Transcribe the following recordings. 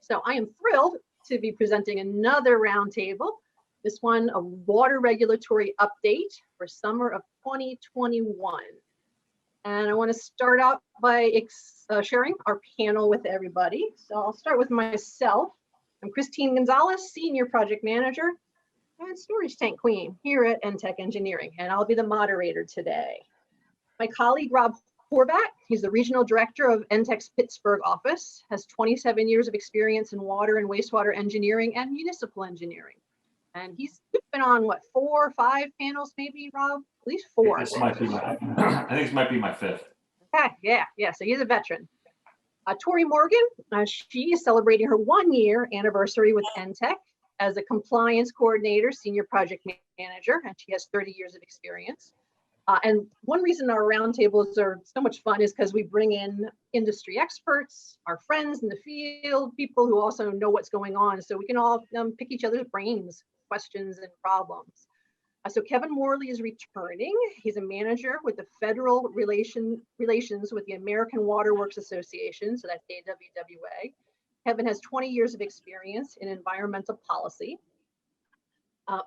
So I am thrilled to be presenting another roundtable. This one, a water regulatory update for summer of 2021. And I want to start out by sharing our panel with everybody. So I'll start with myself. I'm Christine Gonzalez, Senior Project Manager and Storage Tank Queen here at Entech Engineering, and I'll be the moderator today. My colleague, Rob Horvat, he's the Regional Director of Entech's Pittsburgh office, has 27 years of experience in water and wastewater engineering and municipal engineering. And he's been on, what, 4 or 5 panels maybe, Rob? At least 4. This might be I think this might be my 5th. Okay, yeah, so he's a veteran. Tori Morgan, she is celebrating her 1-year anniversary with Entech as a compliance coordinator, senior project manager, and she has 30 years of experience. And one reason our roundtables are so much fun is because we bring in industry experts, our friends in the field, people who also know what's going on, so we can all pick each other's brains, questions, and problems. So Kevin Morley is returning. He's a manager with the Federal Relations with the American Water Works Association, so that's AWWA. Kevin has 20 years of experience in environmental policy.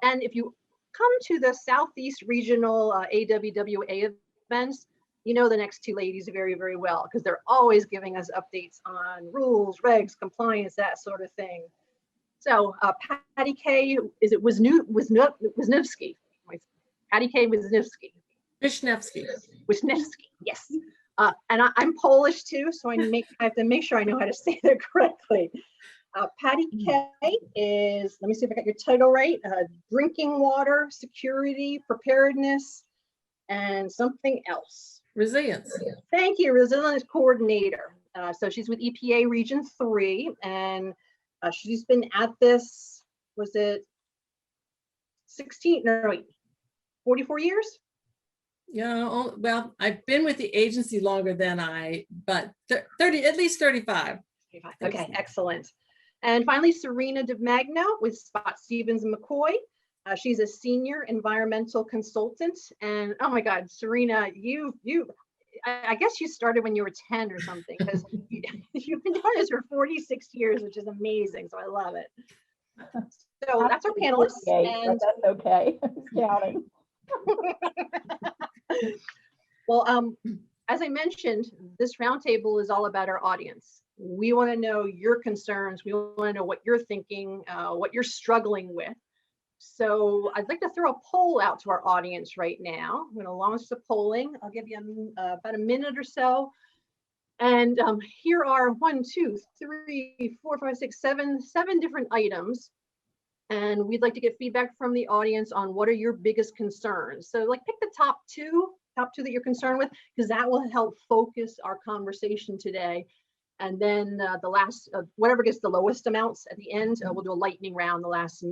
And if you come to the Southeast Regional AWWA events, you know the next 2 ladies very, very well, because they're always giving us updates on rules, regs, compliance, that sort of thing. So Patti K, is it Wisniewski? Patti K. Wisniewski. Wisniewski, yes. And I'm Polish too, so I have to make sure I know how to say that correctly. Patti K is, let me see if I got your title right, drinking water, security, preparedness, and something else. Resilience. Thank you, resilience coordinator. So she's with EPA Region 3, and she's been at this, was it 44 years? Yeah, well, I've been with the agency longer than but 30, at least 35. Okay, excellent. And finally, Serena DiMagno with Spot Stevens and McCoy. She's a senior environmental consultant. And oh my God, Serena, I guess you started when you were 10 or something, because you've been doing this for 46 years, which is amazing. So I love it. So that's our panelists. And that's okay. Counting. Well, as I mentioned, this roundtable is all about our audience. We want to know your concerns. We want to know what you're thinking, what you're struggling with. So I'd like to throw a poll out to our audience right now. I'm going to launch the polling. I'll give you about a minute or so. And here are 1, 2, 3, 4, 5, 6, 7 different items. And we'd like to get feedback from the audience on what are your biggest concerns. So like pick the top two that you're concerned with, because that will help focus our conversation today. And then the last, whatever gets the lowest amounts at the end, we'll do a lightning round the last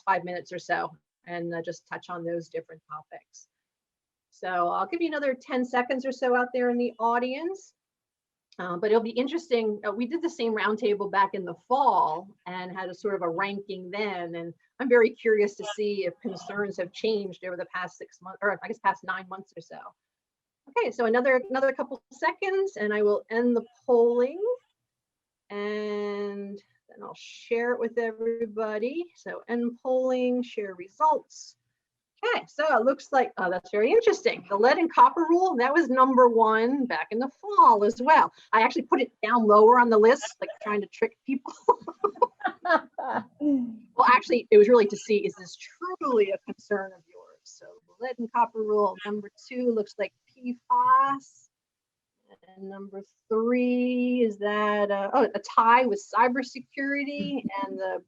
5 minutes or so, and just touch on those different topics. So I'll give you another 10 seconds or so out there in the audience. But it'll be interesting. We did the same roundtable back in the fall and had a sort of a ranking then. And I'm very curious to see if concerns have changed over the past 6 months, or I guess past 9 months or so. Okay, so another couple seconds and I will end the polling. And then I'll share it with everybody. So end polling, share results. Okay, so it looks like, oh, that's very interesting. The lead and copper rule, that was #1 back in the fall as well. I actually put it down lower on the list, like trying to trick people. Well, actually, it was really to see, is this truly a concern of yours? So the lead and copper rule, #2 looks like PFAS. And #3 is that, a tie with cybersecurity and the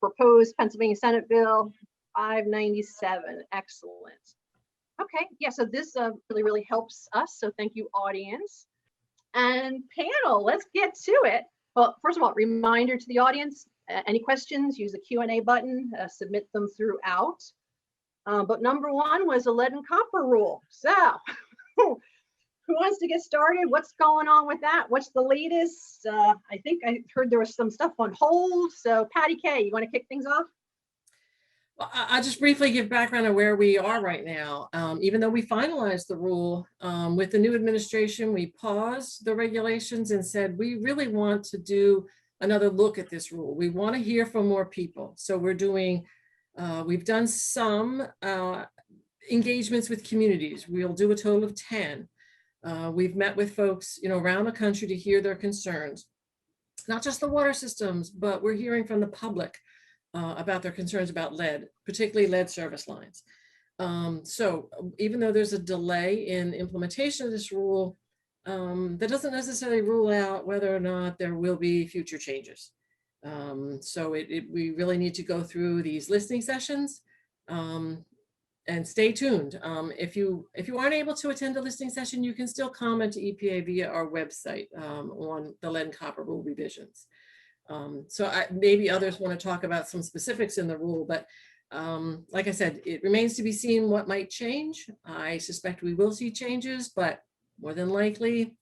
proposed Pennsylvania Senate bill. 597, excellent. Okay, yeah, so this really helps us, so thank you, audience. And panel, let's get to it. Well, first of all, reminder to the audience, any questions, use the Q&A button, submit them throughout. But #1 was the lead and copper rule. So, who wants to get started? What's going on with that? What's the latest? I think I heard there was some stuff on hold. So Patti K, you want to kick things off? Well, I'll just briefly give background on where we are right now. Even though we finalized the rule with the new administration, we paused the regulations and said, we really want to do another look at this rule. We want to hear from more people. So we're doing, we've done some engagements with communities. We'll do a total of 10. We've met with folks, around the country to hear their concerns. Not just the water systems, but we're hearing from the public about their concerns about lead, particularly lead service lines. So even though there's a delay in implementation of this rule, that doesn't necessarily rule out whether or not there will be future changes. So we really need to go through these listening sessions and stay tuned. If you aren't able to attend a listening session, you can still comment to EPA via our website on the lead and copper rule revisions. So maybe others want to talk about some specifics in the rule, but like I said, it remains to be seen what might change. I suspect we will see changes, but more than likely,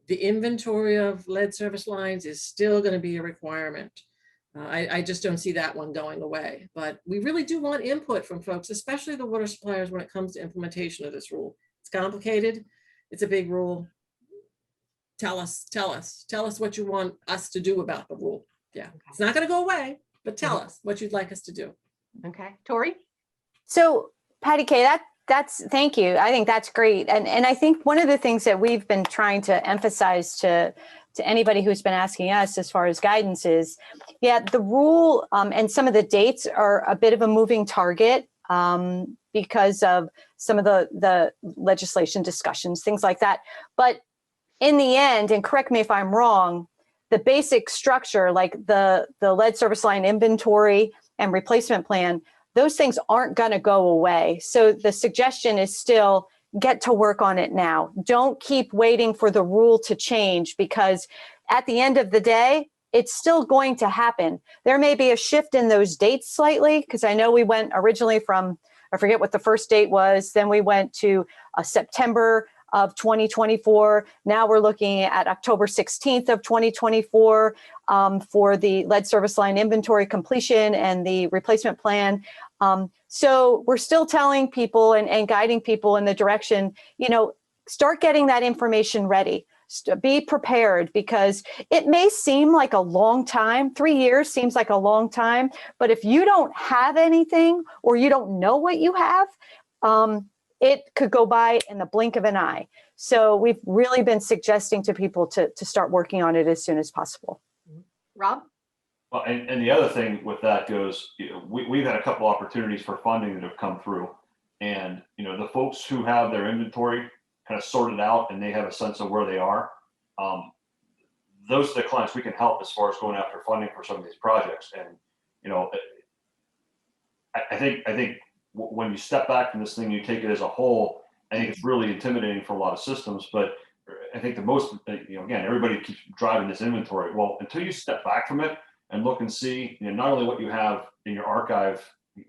the inventory of lead service lines is still going to be a requirement. I just don't see that one going away, but we really do want input from folks, especially the water suppliers, when it comes to implementation of this rule. It's complicated. It's a big rule. Tell us what you want us to do about the rule. Yeah, okay. It's not going to go away, but tell us what you'd like us to do. Okay, Tori? So Patti K, that's thank you. I think that's great. And I think one of the things that we've been trying to emphasize to anybody who's been asking us as far as guidance is, the rule and some of the dates are a bit of a moving target because of some of the legislation discussions, things like that. But in the end, and correct me if I'm wrong, the basic structure, like the lead service line inventory and replacement plan, those things aren't going to go away. So the suggestion is still get to work on it now. Don't keep waiting for the rule to change, because at the end of the day, it's still going to happen. There may be a shift in those dates slightly, because I know we went originally from, I forget what the first date was, then we went to September of 2024. Now we're looking at October 16th of 2024 for the lead service line inventory completion and the replacement plan. So we're still telling people and guiding people in the direction, start getting that information ready. Be prepared, because it may seem like a long time. 3 years seems like a long time, but if you don't have anything or you don't know what you have, it could go by in the blink of an eye. So we've really been suggesting to people to start working on it as soon as possible. Rob? Well, and the other thing with that goes, we've had a couple opportunities for funding that have come through, and the folks who have their inventory kind of sorted out and they have a sense of where they are, those are the clients we can help as far as going after funding for some of these projects. And I think when you step back from this thing, you take it as a whole, I think it's really intimidating for a lot of systems. But I think the most, again, everybody keeps driving this inventory. Well, until you step back from it and look and see, not only what you have in your archive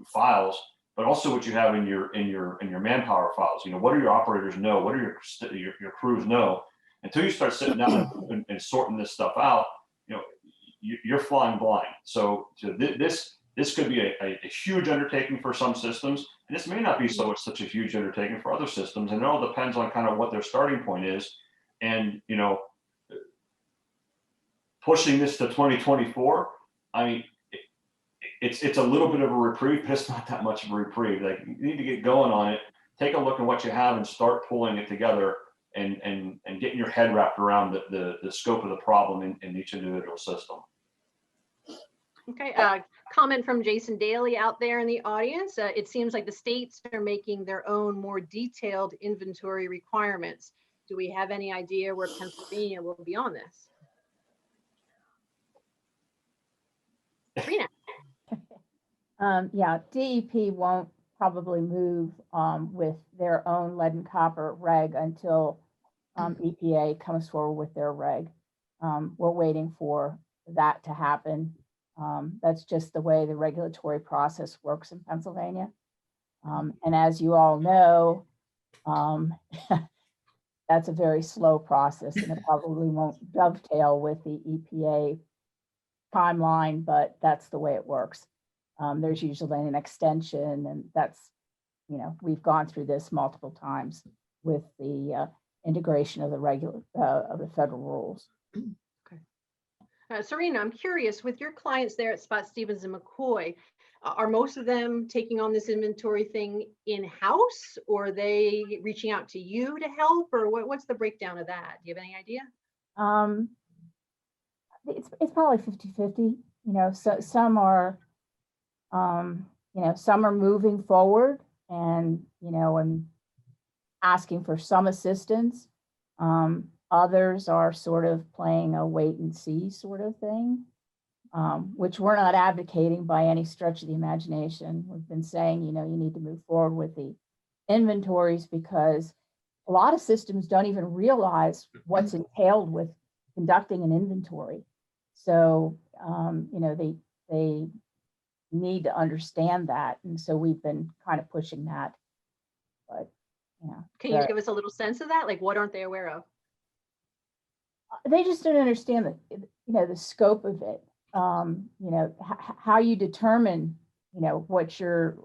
files, but also what you have in your manpower files. What do your operators know? What do your crews know? Until you start sitting down and sorting this stuff out, you're flying blind. So this could be a huge undertaking for some systems, and this may not be such a huge undertaking for other systems. And it all depends on kind of what their starting point is. And, pushing this to 2024, I mean, it's a little bit of a reprieve, but it's not that much of a reprieve. Like, you need to get going on it, take a look at what you have and start pulling it together and getting your head wrapped around the scope of the problem in each individual system. Okay, comment from Jason Daly out there in the audience. It seems like the states are making their own more detailed inventory requirements. Do we have any idea where Pennsylvania will be on this? Serena? Yeah, DEP won't probably move with their own lead and copper reg until EPA comes forward with their reg. We're waiting for that to happen. That's just the way the regulatory process works in Pennsylvania. And as you all know, that's a very slow process, and it probably won't dovetail with the EPA timeline, but that's the way it works. There's usually an extension, and that's, we've gone through this multiple times with the integration of the federal rules. Serena, I'm curious, with your clients there at Spot Stevens and McCoy, are most of them taking on this inventory thing in-house, or are they reaching out to you to help, or what's the breakdown of that? Do you have any idea? It's probably 50-50. You know, so some are, you know, some are moving forward and, you know, and asking for some assistance. Others are sort of playing a wait and see sort of thing, which we're not advocating by any stretch of the imagination. We've been saying, you know, you need to move forward with the inventories because a lot of systems don't even realize what's entailed with conducting an inventory. So, you know, they need to understand that. And so we've been kind of pushing that. But, you know. Can you give us a little sense of that? Like, what aren't they aware of? They just don't understand the, you know, the scope of it. You know, how you determine, you know, what your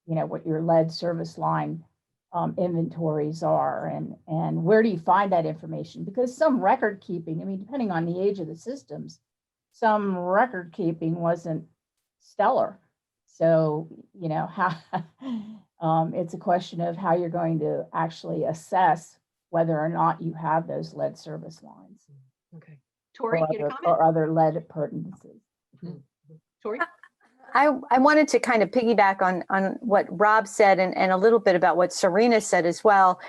lead service line inventories are, and where do you find that information? Because some record keeping, I mean, depending on the age of the systems, some record keeping wasn't stellar. So, you know, how it's a question of how you're going to actually assess whether or not you have those lead service lines. Okay. Tori, you get a comment? Or other lead appurtenances. Tori? I wanted to kind of piggyback on what Rob said and a little bit about what Serena said as well.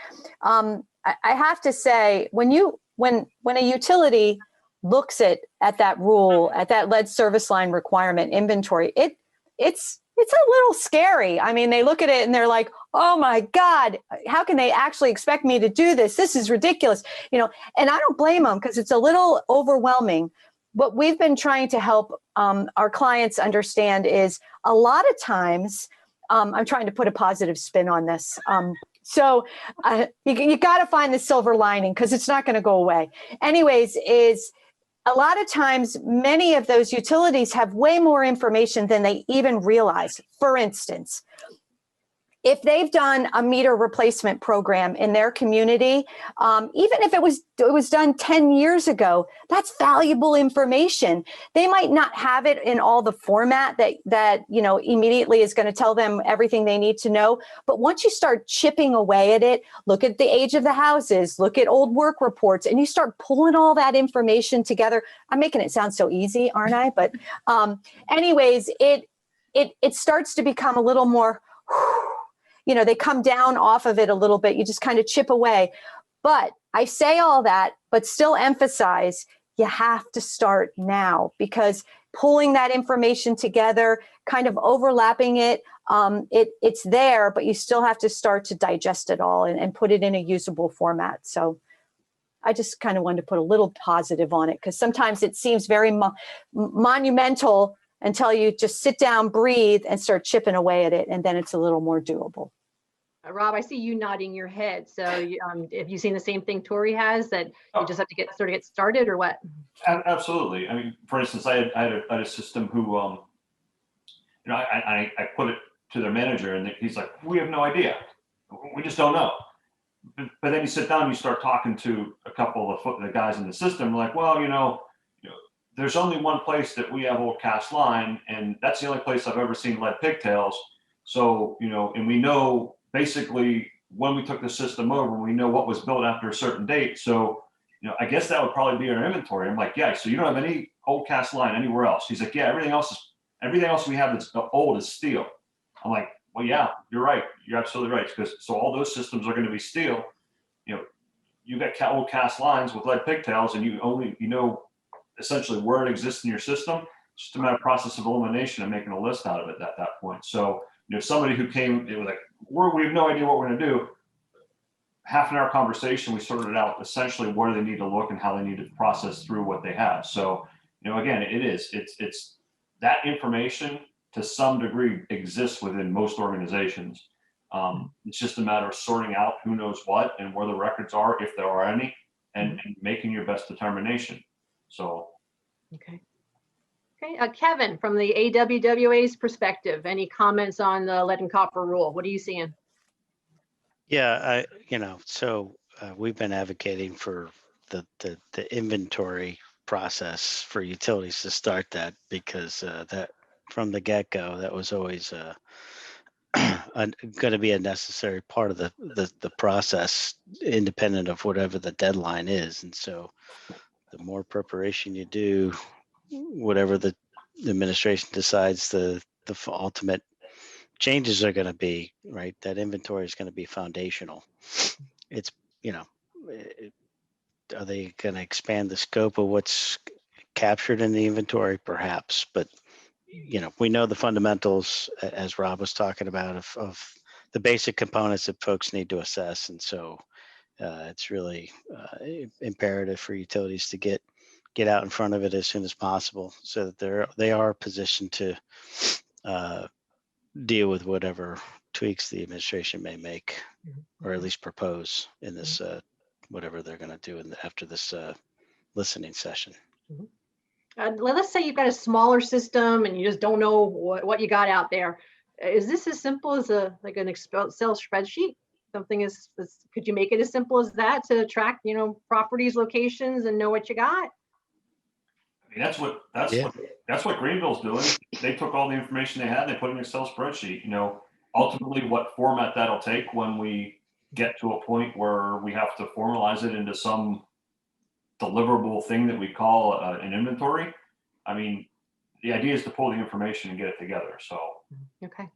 I have to say, when a utility looks at that rule, at that lead service line requirement inventory, it's a little scary. I mean, they look at it and they're like, oh my God, how can they actually expect me to do this? This is ridiculous, you know, and I don't blame them because it's a little overwhelming. What we've been trying to help our clients understand is a lot of times, I'm trying to put a positive spin on this. So you got to find the silver lining because it's not going to go away. Anyways, is a lot of times, many of those utilities have way more information than they even realize. For instance, if they've done a meter replacement program in their community, even if it was done 10 years ago, that's valuable information. They might not have it in all the format that you know immediately is going to tell them everything they need to know. But once you start chipping away at it, look at the age of the houses, look at old work reports, and you start pulling all that information together. I'm making it sound so easy, aren't I? But anyways, it starts to become a little more. You know, they come down off of it a little bit. You just kind of chip away. But I say all that, but still emphasize you have to start now because pulling that information together, kind of overlapping it, it's there, but you still have to start to digest it all and put it in a usable format. So I just kind of wanted to put a little positive on it because sometimes it seems very monumental until you just sit down, breathe, and start chipping away at it. And then it's a little more doable. Rob, I see you nodding your head. So have you seen the same thing Tori has, that you just have to get started or what? Absolutely. I mean, for instance, I had a system who, you know, I put it to their manager and he's like, we have no idea. We just don't know. But then you sit down and you start talking to a couple of the guys in the system, like, well, you know, there's only one place that we have old cast line, and that's the only place I've ever seen lead pigtails. So, you know, and we know basically when we took the system over, we know what was built after a certain date. So, you know, I guess that would probably be our inventory. I'm like, yeah, so you don't have any old cast line anywhere else? He's like, yeah, everything else we have that's old is steel. I'm like, well, yeah, you're right. You're absolutely right. Because so all those systems are going to be steel. You know, you got old cast lines with lead pigtails, and you know essentially where it exists in your system. It's just a matter of process of elimination and making a list out of it at that point. So, you know, somebody who came, it was like, we have no idea what we're going to do. Half an hour conversation, we sorted out essentially where they need to look and how they need to process through what they have. So, you know, again, it's that information to some degree exists within most organizations. It's just a matter of sorting out who knows what and where the records are, if there are any, and making your best determination. So, okay. Kevin, from the AWWA's perspective, any comments on the lead and copper rule? What are you seeing? Yeah, so we've been advocating for the inventory process for utilities to start that, because that from the get-go, that was always going to be a necessary part of the process, independent of whatever the deadline is. And so the more preparation you do, whatever the administration decides the ultimate changes are going to be, right? That inventory is going to be foundational. It's, are they going to expand the scope of what's captured in the inventory? Perhaps, but we know the fundamentals, as Rob was talking about, of the basic components that folks need to assess. And so it's really imperative for utilities to get out in front of it as soon as possible, so that they are positioned to deal with whatever tweaks the administration may make, or at least propose in this whatever they're going to do after this listening session. Let's say you've got a smaller system and you just don't know what you got out there. Is this as simple as an Excel spreadsheet? Something could you make it as simple as that to track, properties, locations, and know what you got? I mean, that's what Greenville's doing. They took all the information they had, they put in an Excel spreadsheet. Ultimately, what format that'll take when we get to a point where we have to formalize it into some deliverable thing that we call an inventory. I mean, the idea is to pull the information and get it together. So okay,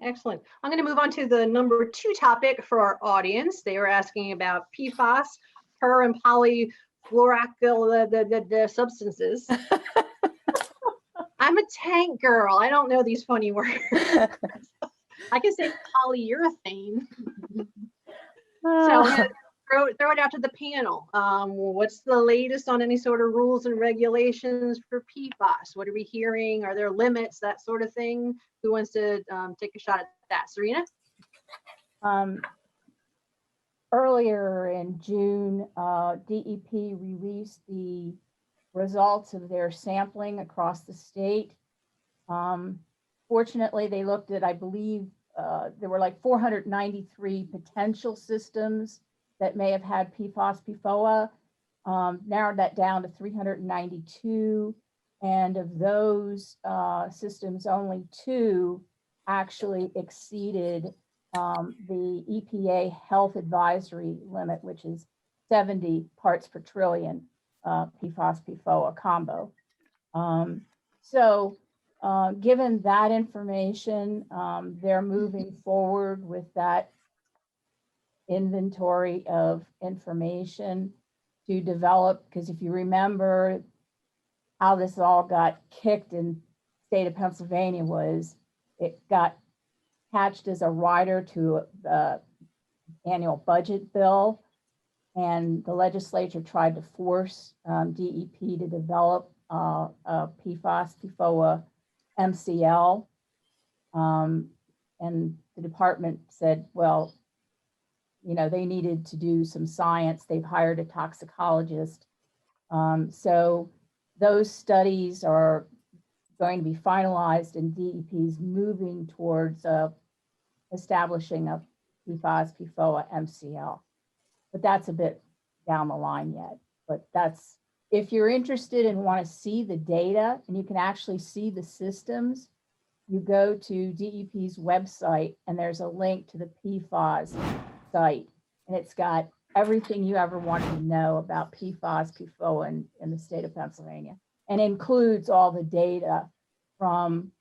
excellent. I'm going to move on to the number 2 topic for our audience. They were asking about PFAS, per and polyfluoroalkyl the substances. I'm a tank girl. I don't know these funny words. I can say polyurethane. So I'm going to throw it out to the panel. What's the latest on any sort of rules and regulations for PFAS? What are we hearing? Are there limits, that sort of thing? Who wants to take a shot at that? Serena? Earlier in June, DEP released the results of their sampling across the state. Fortunately, they looked at, I believe, there were like 493 potential systems that may have had PFAS, PFOA, narrowed that down to 392. And of those systems, only 2 actually exceeded the EPA health advisory limit, which is 70 parts per trillion PFAS, PFOA combo. So given that information, they're moving forward with that inventory of information to develop, because if you remember how this all got kicked in the state of Pennsylvania, was it got attached as a rider to the annual budget bill, and the legislature tried to force DEP to develop a PFAS, PFOA MCL, and the department said, well, they needed to do some science. They've hired a toxicologist. So those studies are going to be finalized, and DEP's moving towards establishing a PFAS, PFOA MCL. But that's a bit down the line yet. But that's, if you're interested and want to see the data, and you can actually see the systems, you go to DEP's website, and there's a link to the PFAS site, and it's got everything you ever wanted to know about PFAS, PFOA in the state of Pennsylvania, and includes all the data from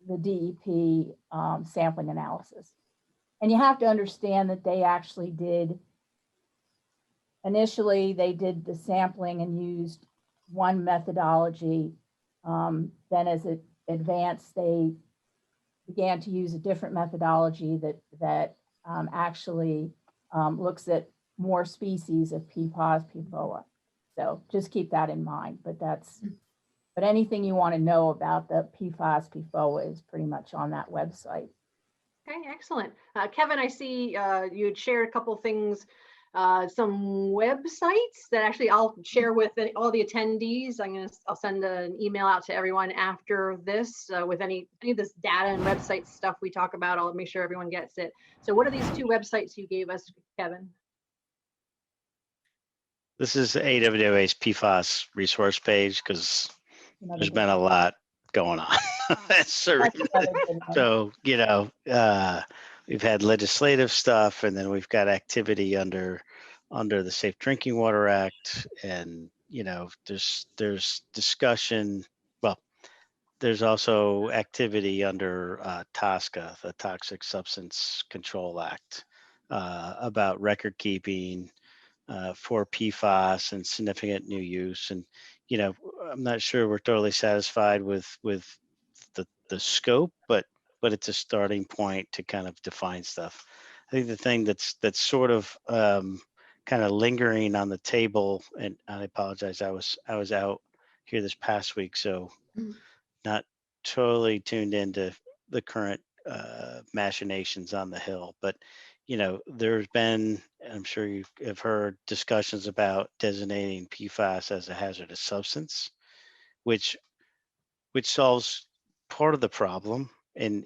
the DEP sampling analysis. And you have to understand that they actually did, initially they did the sampling and used one methodology. Then as it advanced, they began to use a different methodology that actually looks at more species of PFAS, PFOA. So just keep that in mind. But anything you want to know about the PFAS, PFOA is pretty much on that website. Okay, excellent. Kevin, I see you had shared a couple things, some websites that actually I'll share with all the attendees. I'll send an email out to everyone after this with any of this data and website stuff we talk about. I'll make sure everyone gets it. So what are these 2 websites you gave us, Kevin? This is AWWA's PFAS resource page because Another there's good been a one. lot going on. Serena. That's another good one. So, we've had legislative stuff, and then we've got activity under the Safe Drinking Water Act, and there's discussion. Well, there's also activity under TSCA, the Toxic Substance Control Act, about record keeping for PFAS and significant new use. And I'm not sure we're totally satisfied with the scope, but it's a starting point to kind of define stuff. I think the thing that's sort of kind of lingering on the table, and I apologize, I was out here this past week, so not totally tuned into the current machinations on the Hill, but there's been, I'm sure you have heard, discussions about designating PFAS as a hazardous substance, which solves part of the problem in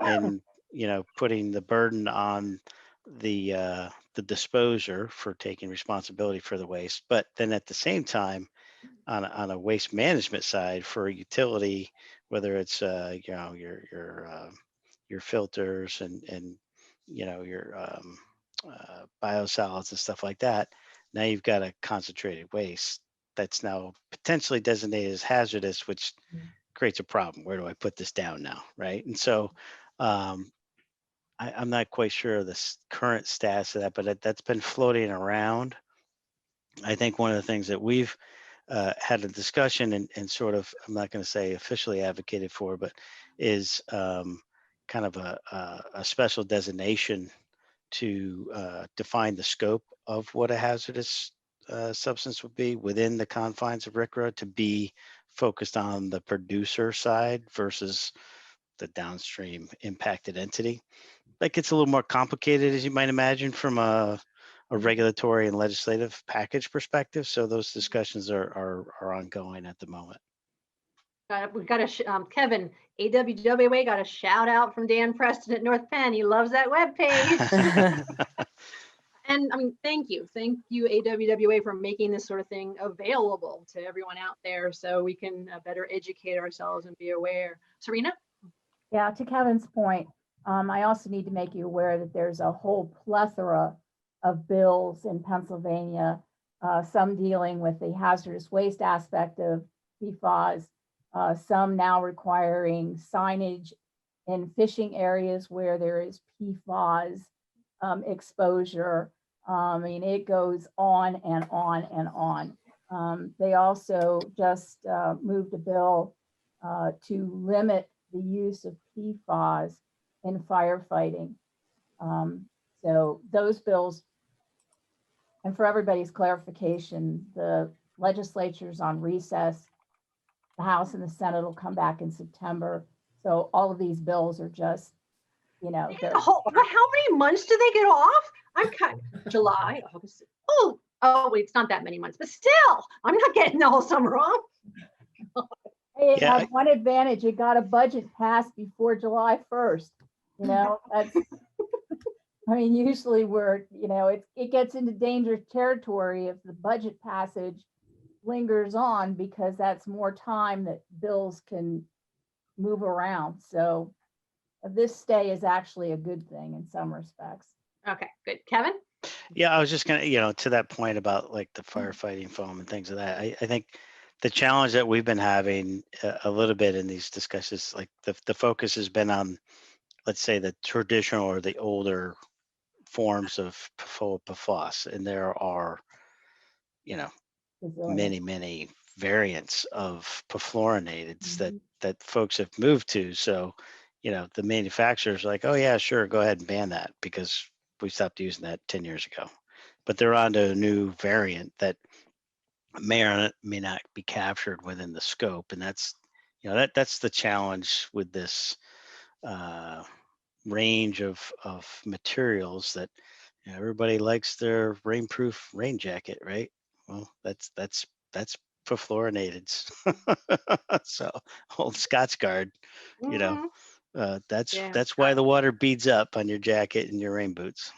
putting the burden on the disposer for taking responsibility for the waste, but then at the same time on a waste management side for a utility, whether it's your filters and your biosolids and stuff like that. Now you've got a concentrated waste that's now potentially designated as hazardous, which creates a problem. Where do I put this down now, right? And so I'm not quite sure of the current status of that, but that's been floating around. I think one of the things that we've had a discussion and sort of, I'm not going to say officially advocated for, but is kind of a special designation to define the scope of what a hazardous substance would be within the confines of RCRA, to be focused on the producer side versus the downstream impacted entity. That gets a little more complicated, as you might imagine, from a regulatory and legislative package perspective. So those discussions are ongoing at the moment. We've got Kevin, AWWA got a shout out from Dan Preston at North Penn. He loves that webpage. And I mean, thank you, AWWA, for making this sort of thing available to everyone out there so we can better educate ourselves and be aware. Serena? Yeah, to Kevin's point, I also need to make you aware that there's a whole plethora of bills in Pennsylvania, some dealing with the hazardous waste aspect of PFAS, some now requiring signage in fishing areas where there is PFAS exposure. I mean, it goes on and on and on. They also just moved a bill to limit the use of PFAS in firefighting. So those bills, and for everybody's clarification, the legislature's on recess. The House and the Senate will come back in September. So all of these bills are just, how many months do they get off? I'm kind of July, August. Oh, wait, it's not that many months, but still, I'm not getting the whole summer off. It had one advantage. It got a budget passed before July 1st. That's, I mean, usually it gets into dangerous territory if the budget passage lingers on, because that's more time that bills can move around. So this stay is actually a good thing in some respects. Okay, good. Kevin? Yeah, I was just going to, to that point about like the firefighting foam and things of that. I think the challenge that we've been having a little bit in these discussions, like the focus has been on, let's say, the traditional or the older forms of PFAS, and there are, many variants of perfluorinateds that folks have moved to. So, the manufacturer's like, oh yeah, sure, go ahead and ban that because we stopped using that 10 years ago. But they're on to a new variant that may or may not be captured within the scope, and that's that's the challenge with this range of materials that everybody likes their rainproof rain jacket, right? Well, that's perfluorinateds. So old Scotsguard, that's why the water beads up on your jacket and your rain boots.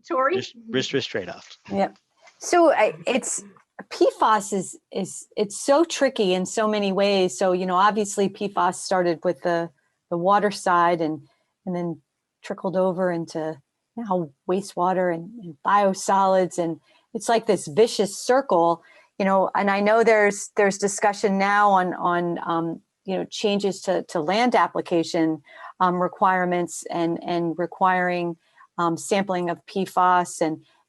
Tori? Risk trade-off. Yep. So it's PFAS is it's so tricky in so many ways. So, you know, obviously PFAS started with the water side and then trickled over into now wastewater and biosolids. And it's like this vicious circle, you know, and I know there's discussion now on you know, changes to land application requirements and requiring sampling of PFAS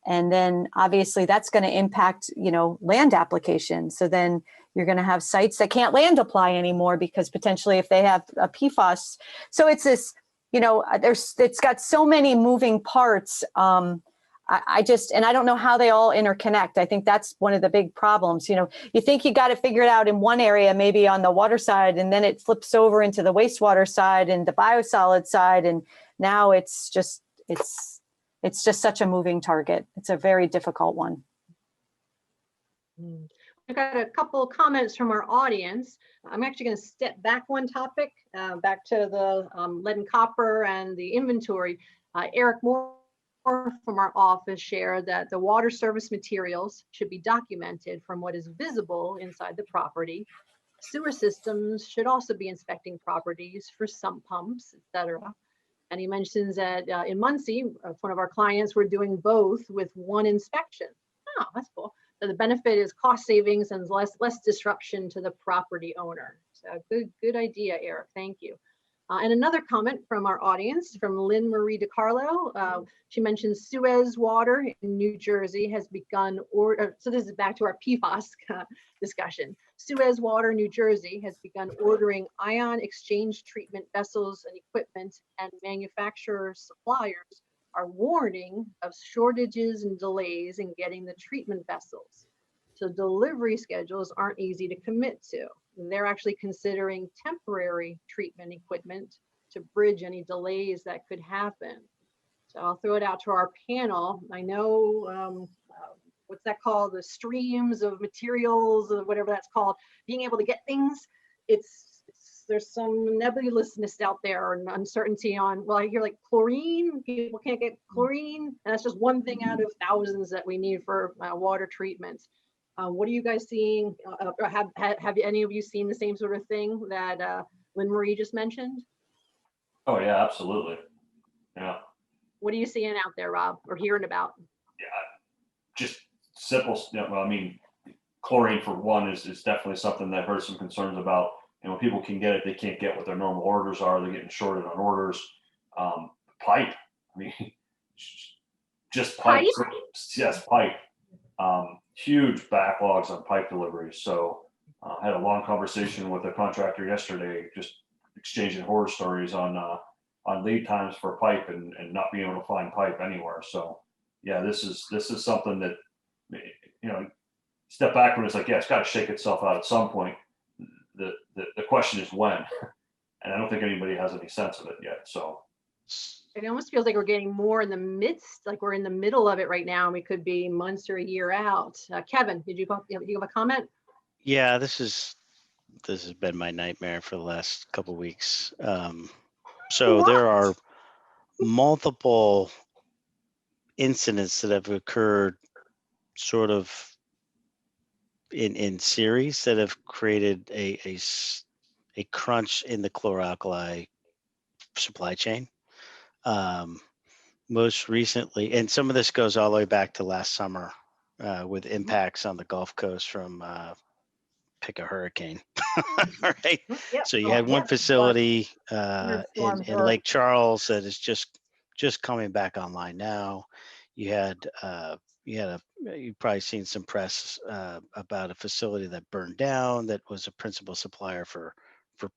and then obviously that's going to impact, you know, land application. So then you're going to have sites that can't land apply anymore because potentially if they have a PFAS. So it's this, you know, it's got so many moving parts. I just, and I don't know how they all interconnect. I think that's one of the big problems. You know, you think you got to figure it out in one area, maybe on the water side, and then it flips over into the wastewater side and the biosolid side. And now it's just such a moving target. It's a very difficult one. I've got a couple of comments from our audience. I'm actually going to step back one topic, back to the lead and copper and the inventory. Eric Moore from our office shared that the water service materials should be documented from what is visible inside the property. Sewer systems should also be inspecting properties for sump pumps, etc. And he mentions that in Muncie, one of our clients, we're doing both with one inspection. Oh, that's cool. So the benefit is cost savings and less disruption to the property owner. So good idea, Eric. Thank you. And another comment from our audience, from Lynn Marie DiCarlo. She mentions Suez Water in New Jersey has begun, so this is back to our PFAS discussion. Suez Water, New Jersey has begun ordering ion exchange treatment vessels and equipment, and manufacturers, suppliers are warning of shortages and delays in getting the treatment vessels. So delivery schedules aren't easy to commit to. They're actually considering temporary treatment equipment to bridge any delays that could happen. So I'll throw it out to our panel. I know, what's that called? The streams of materials, or whatever that's called, being able to get things. There's some nebulousness out there and uncertainty on, well, I hear like chlorine, people can't get chlorine. And that's just one thing out of thousands that we need for water treatments. What are you guys seeing? Or have any of you seen the same sort of thing that Lynn Marie just mentioned? Oh yeah, absolutely. Yeah. What are you seeing out there, Rob, or hearing about? Yeah, just simple. Well, I mean, chlorine for one is definitely something that I've heard some concerns about. And when people can get it, they can't get what their normal orders are. They're getting shorted on orders. Pipe. I mean, just pipe. Yes, pipe. Huge backlogs on pipe deliveries. So I had a long conversation with a contractor yesterday, just exchanging horror stories on lead times for pipe and not being able to find pipe anywhere. So yeah, this is something that, you know, step back when it's like, yeah, it's got to shake itself out at some point. The question is when, and I don't think anybody has any sense of it yet. So it almost feels like we're getting more in the midst, like we're in the middle of it right now, and we could be months or a year out. Kevin, did you have a comment? Yeah, this has been my nightmare for the last couple of weeks. So there are multiple incidents that have occurred sort of in series that have created a crunch in the chlor-alkali supply chain. Most recently, and some of this goes all the way back to last summer with impacts on the Gulf Coast from pick a hurricane. Right. Yep. So you had one facility in Lake Charles that is just coming back online now. You've probably seen some press about a facility that burned down that was a principal supplier for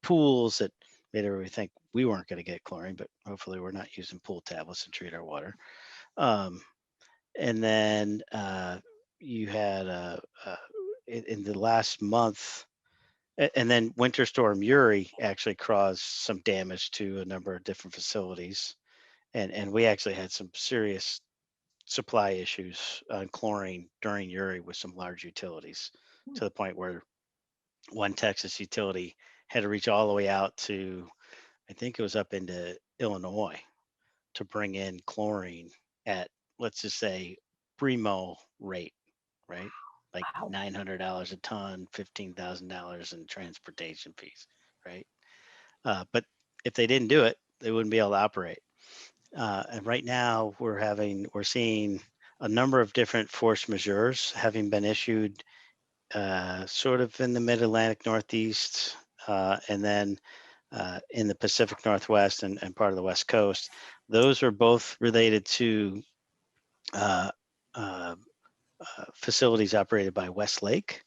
pools that made everybody think we weren't going to get chlorine, but hopefully we're not using pool tablets to treat our water. And then you had in the last month, and then Winter Storm Uri actually caused some damage to a number of different facilities. And we actually had some serious supply issues on chlorine during Uri with some large utilities, to the point where one Texas utility had to reach all the way out to, I think it was up into Illinois, to bring in chlorine at, let's just say, primo rate. right? Like Wow. $900 a ton, $15,000 in transportation fees, right? But if they didn't do it, they wouldn't be able to operate. And right now we're seeing a number of different force majeures having been issued sort of in the mid-Atlantic Northeast, and then in the Pacific Northwest and part of the West Coast. Those are both related to uh, uh, facilities operated by Westlake.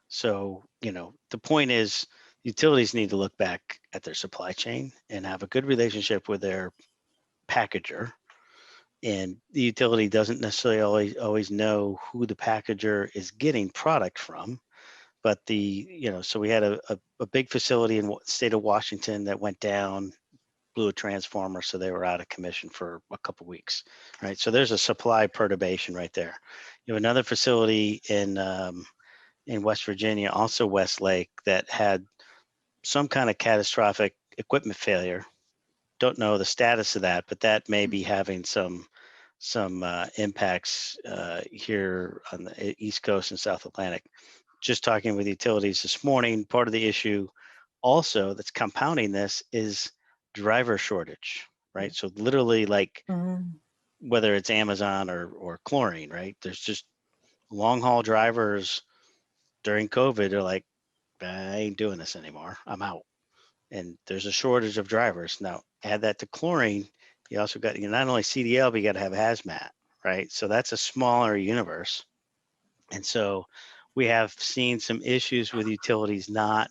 So, the point is utilities need to look back at their supply chain and have a good relationship with their packager. And the utility doesn't necessarily always know who the packager is getting product from. But so we had a big facility in the state of Washington that went down, blew a transformer, so they were out of commission for a couple of weeks, right? So there's a supply perturbation right there. You have another facility in West Virginia, also Westlake, that had some kind of catastrophic equipment failure. Don't know the status of that, but that may be having some impacts here on the East Coast and South Atlantic. Just talking with utilities this morning, part of the issue also that's compounding this is driver shortage, right? So literally, like whether it's Amazon or Chlorine, right? There's just long haul drivers during COVID are like, I ain't doing this anymore. I'm out. And there's a shortage of drivers. Now add that to Chlorine, you also got, not only CDL, but you got to have hazmat, right? So that's a smaller universe. And so we have seen some issues with utilities not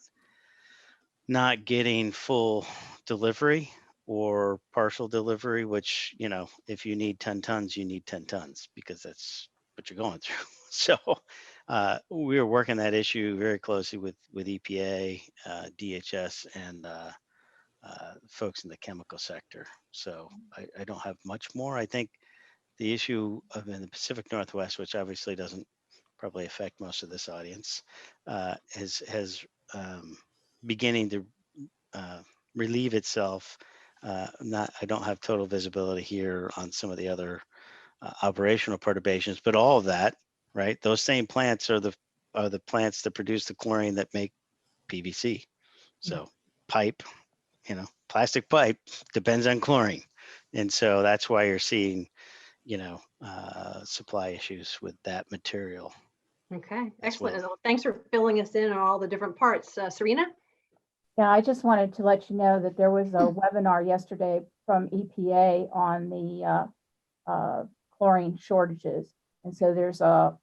getting full delivery or partial delivery, which, if you need 10 tons, you need 10 tons because that's what you're going through. So we are working that issue very closely with EPA, DHS, and folks in the chemical sector. So I don't have much more. I think the issue in the Pacific Northwest, which obviously doesn't probably affect most of this audience, has beginning to relieve itself. I don't have total visibility here on some of the other operational perturbations, but all of that, right? Those same plants are the plants that produce the chlorine that make PVC. So pipe, plastic pipe depends on chlorine, and so that's why you're seeing, supply issues with that material. Okay, as excellent. well. And thanks for filling us in on all the different parts. Serena? Yeah, I just wanted to let you know that there was a webinar yesterday from EPA on the chlorine shortages. And so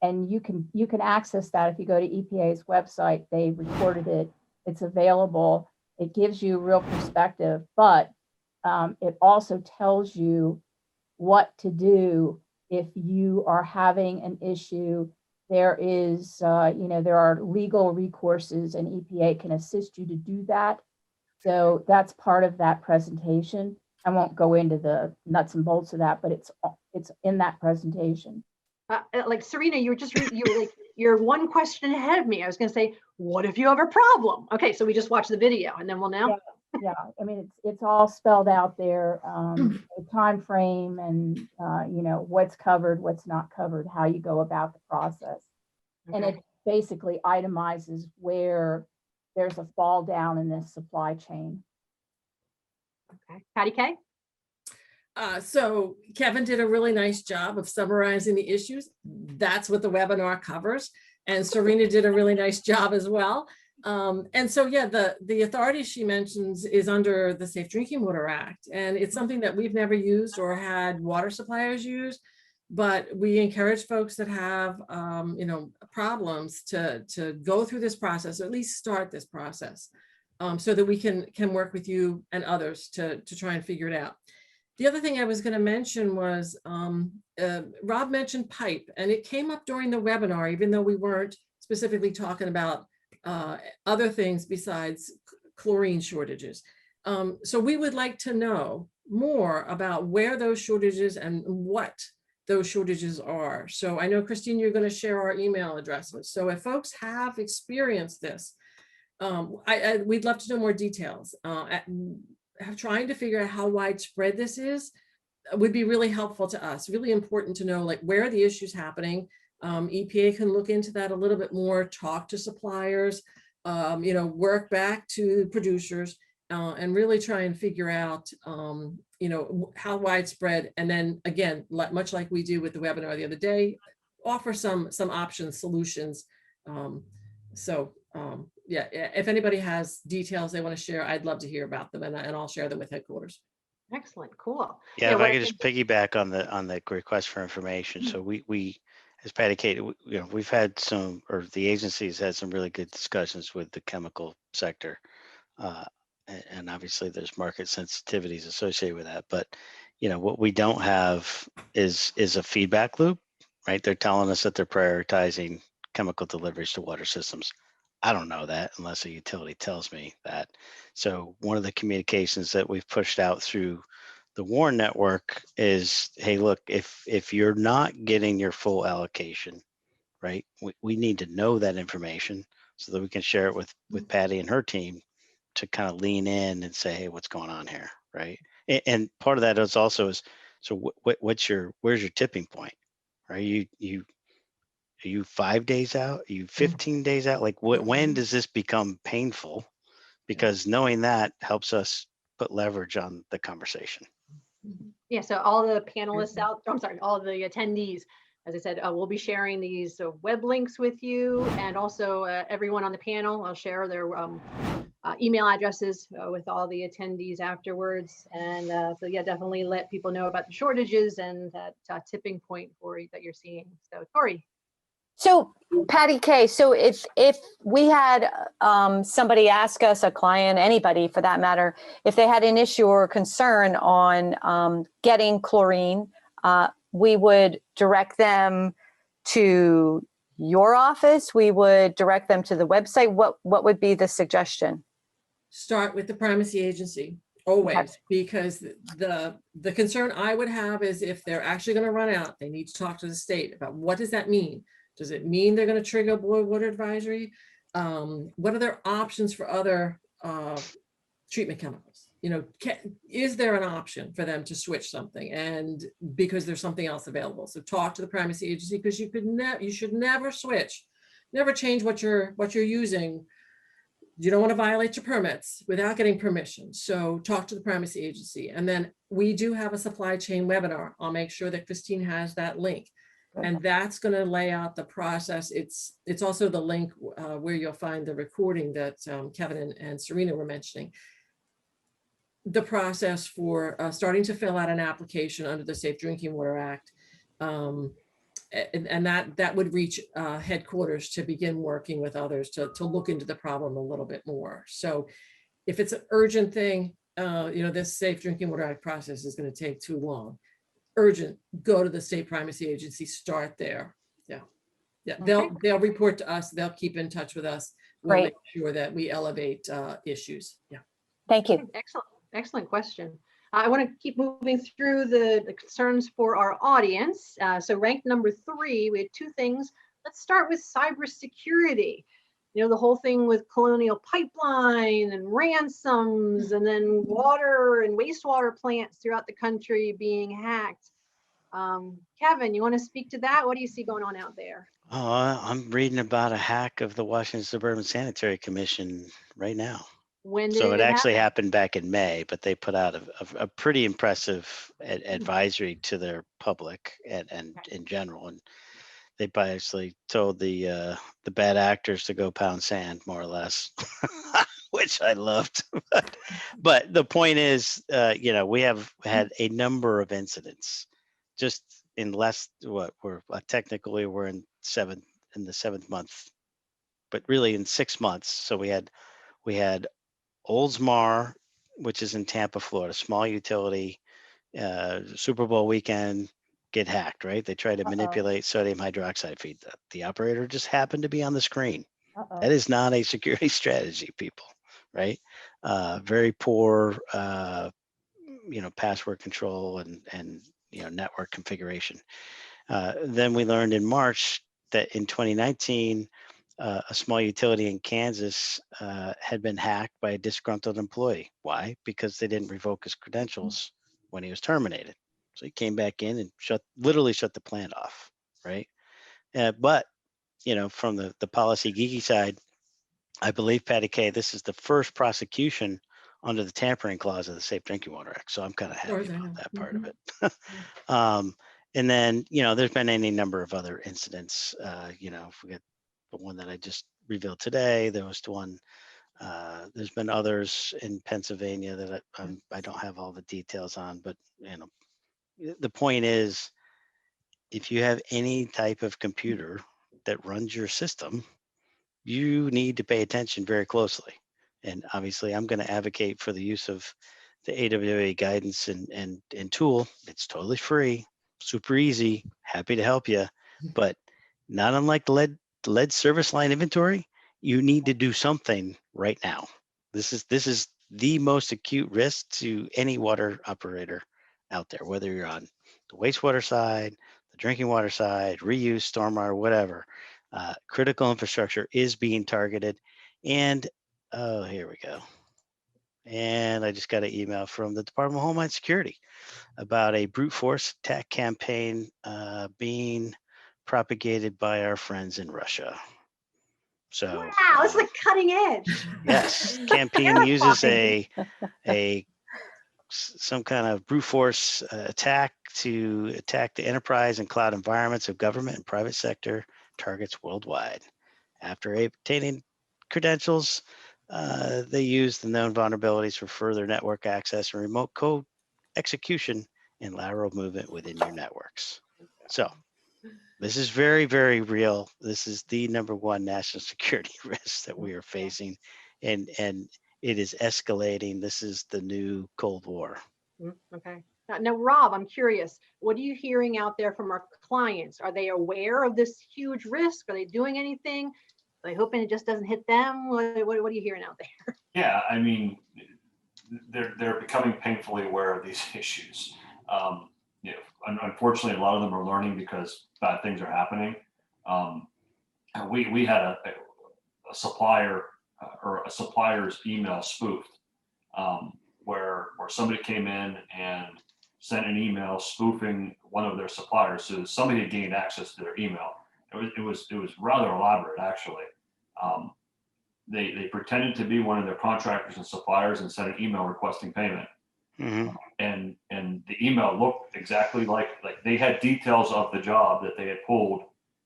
and you can access that if you go to EPA's website. They recorded it. It's available. It gives you real perspective, but it also tells you what to do if you are having an issue. There is, there are legal recourses, and EPA can assist you to do that. So that's part of that presentation. I won't go into the nuts and bolts of that, but it's in that presentation. Like Serena, you're one question ahead of me. I was going to say, what if you have a problem? Okay, so we just watch the video and then we'll know. Yeah, I mean, it's all spelled out there, the time frame and, what's covered, what's not covered, how you go about the process. Okay. And it basically itemizes where there's a fall down in this supply chain. Okay, Patti K? So Kevin did a really nice job of summarizing the issues. That's what the webinar covers. And Serena did a really nice job as well. And so, yeah, the authority she mentions is under the Safe Drinking Water Act. And it's something that we've never used or had water suppliers use, but we encourage folks that have, problems to go through this process, or at least start this process, so that we can work with you and others to try and figure it out. The other thing I was going to mention was Rob mentioned pipe, and it came up during the webinar, even though we weren't specifically talking about other things besides chlorine shortages. So we would like to know more about where those shortages and what those shortages are. So I know, Christine, you're going to share our email addresses. So if folks have experienced this, we'd love to know more details. Trying to figure out how widespread this is would be really helpful to us. Really important to know, like, where are the issues happening, EPA can look into that a little bit more, talk to suppliers, work back to producers, and really try and figure out, how widespread. And then again, much like we do with the webinar the other day, offer some options, solutions. Yeah, if anybody has details they want to share, I'd love to hear about them, and I'll share them with headquarters. Excellent, cool. Yeah, if what I could just piggyback on the request for information. So we as Patti Kate, we've had some, or the agency's had some really good discussions with the chemical sector. And obviously there's market sensitivities associated with that. But, what we don't have is a feedback loop, right? They're telling us that they're prioritizing chemical deliveries to water systems. I don't know that unless a utility tells me that. So one of the communications that we've pushed out through the WARN network is, hey, look, if you're not getting your full allocation, right, we need to know that information so that we can share it with Patti and her team to kind of lean in and say, hey, what's going on here, right? And part of that is also so where's your tipping point? Are you 5 days out? Are you 15 days out? Like when does this become painful? Because knowing that helps us put leverage on the conversation. Yeah, so all the panelists all the attendees, as I said, we'll be sharing these web links with you, and also everyone on the panel, I'll share their email addresses with all the attendees afterwards. And so yeah, definitely let people know about the shortages and that tipping point that you're seeing. So Tori. So Patti K, so if we had somebody ask us, a client, anybody for that matter, if they had an issue or concern on getting chlorine, we would direct them to your office. We would direct them to the website. What would be the suggestion? Start with the primacy agency always, okay. Because the concern I would have is if they're actually going to run out, they need to talk to the state about what does that mean. Does it mean they're going to trigger boil water advisory? What are their options for other treatment chemicals? Is there an option for them to switch something, and because there's something else available? So talk to the primacy agency, because you should never switch, never change what you're using. You don't want to violate your permits without getting permission. So talk to the primacy agency. And then we do have a supply chain webinar. I'll make sure that Christine has that link. And that's going to lay out the process. It's also the link where you'll find the recording that Kevin and Serena were mentioning. The process for starting to fill out an application under the Safe Drinking Water Act. And that would reach headquarters to begin working with others to look into the problem a little bit more. So if it's an urgent thing, this Safe Drinking Water Act process is going to take too long. Urgent, go to the state primacy agency, start there. Yeah. They'll report to us. They'll keep in touch with us. We'll make sure that we elevate issues. Yeah. Thank you. Excellent question. I want to keep moving through the concerns for our audience. So ranked number 3, we had 2 things. Let's start with cybersecurity. The whole thing with Colonial Pipeline and ransoms, and then water and wastewater plants throughout the country being hacked. Kevin, you want to speak to that? What do you see going on out there? Oh, I'm reading about a hack of the Washington Suburban Sanitary Commission right now. When did so it actually happen? happened back in May, but they put out a pretty impressive advisory to their public and in general. And they basically told the bad actors to go pound sand, more or less, which I loved. But the point is, we have had a number of incidents just in less, we're technically we're in the 7th month, but really in 6 months. So we had Oldsmar, which is in Tampa, Florida, small utility, Super Bowl weekend, get hacked, right? They try to manipulate sodium hydroxide feed. The operator just happened to be on the screen. That is not a security strategy, people, right? Very poor, password control and network configuration. Then we learned in March that in 2019, a small utility in Kansas had been hacked by a disgruntled employee. Why? Because they didn't revoke his credentials when he was terminated. So he came back in and literally shut the plant off, right? But, from the policy geeky side, I believe, Patty K, this is the first prosecution under the tampering clause of the Safe Drinking Water Act. So I'm kind of happy about that part of it. And then, there's been any number of other incidents. If we get the one that I just revealed today, there was one. There's been others in Pennsylvania that I don't have all the details on, but the point is, if you have any type of computer that runs your system, you need to pay attention very closely. And obviously, I'm going to advocate for the use of the AWWA guidance and tool. It's totally free, super easy, happy to help you. But not unlike the lead service line inventory, you need to do something right now. This is the most acute risk to any water operator out there, whether you're on the wastewater side, the drinking water side, reuse, stormwater, whatever. Critical infrastructure is being targeted. And here we go. And I just got an email from the Department of Homeland Security about a brute force attack campaign being propagated by our friends in Russia. So wow, it's like cutting edge. yes, campaign uses some kind of brute force attack to attack the enterprise and cloud environments of government and private sector targets worldwide. After obtaining credentials, they use the known vulnerabilities for further network access and remote code execution and lateral movement within your networks. So this is very, very real. This is the #1 national security risk that we are facing, and it is escalating. This is the new Cold War. Okay. Now, Rob, I'm curious, what are you hearing out there from our clients? Are they aware of this huge risk? Are they doing anything? Are they hoping it just doesn't hit them? What are you hearing out there? Yeah, I mean, they're becoming painfully aware of these issues. Unfortunately, a lot of them are learning because bad things are happening. We had a supplier or a supplier's email spoofed, where somebody came in and sent an email spoofing one of their suppliers. So somebody had gained access to their email. It was rather elaborate, actually. They pretended to be one of their contractors and suppliers and sent an email requesting payment. Mm-hmm. And the email looked exactly like they had details of the job that they had pulled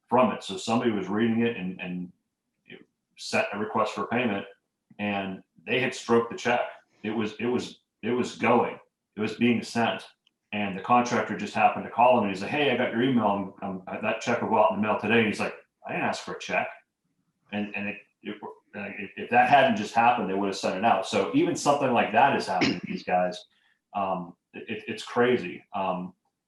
from it. So somebody was reading it and set a request for payment, and they had stroked the check. It was going. It was being sent, and the contractor just happened to call him and he's like, "Hey, I got your email. That check will go out in the mail today." And he's like, "I didn't ask for a check," and if that hadn't just happened, they would have sent it out. So even something like that is happening to these guys. It's crazy.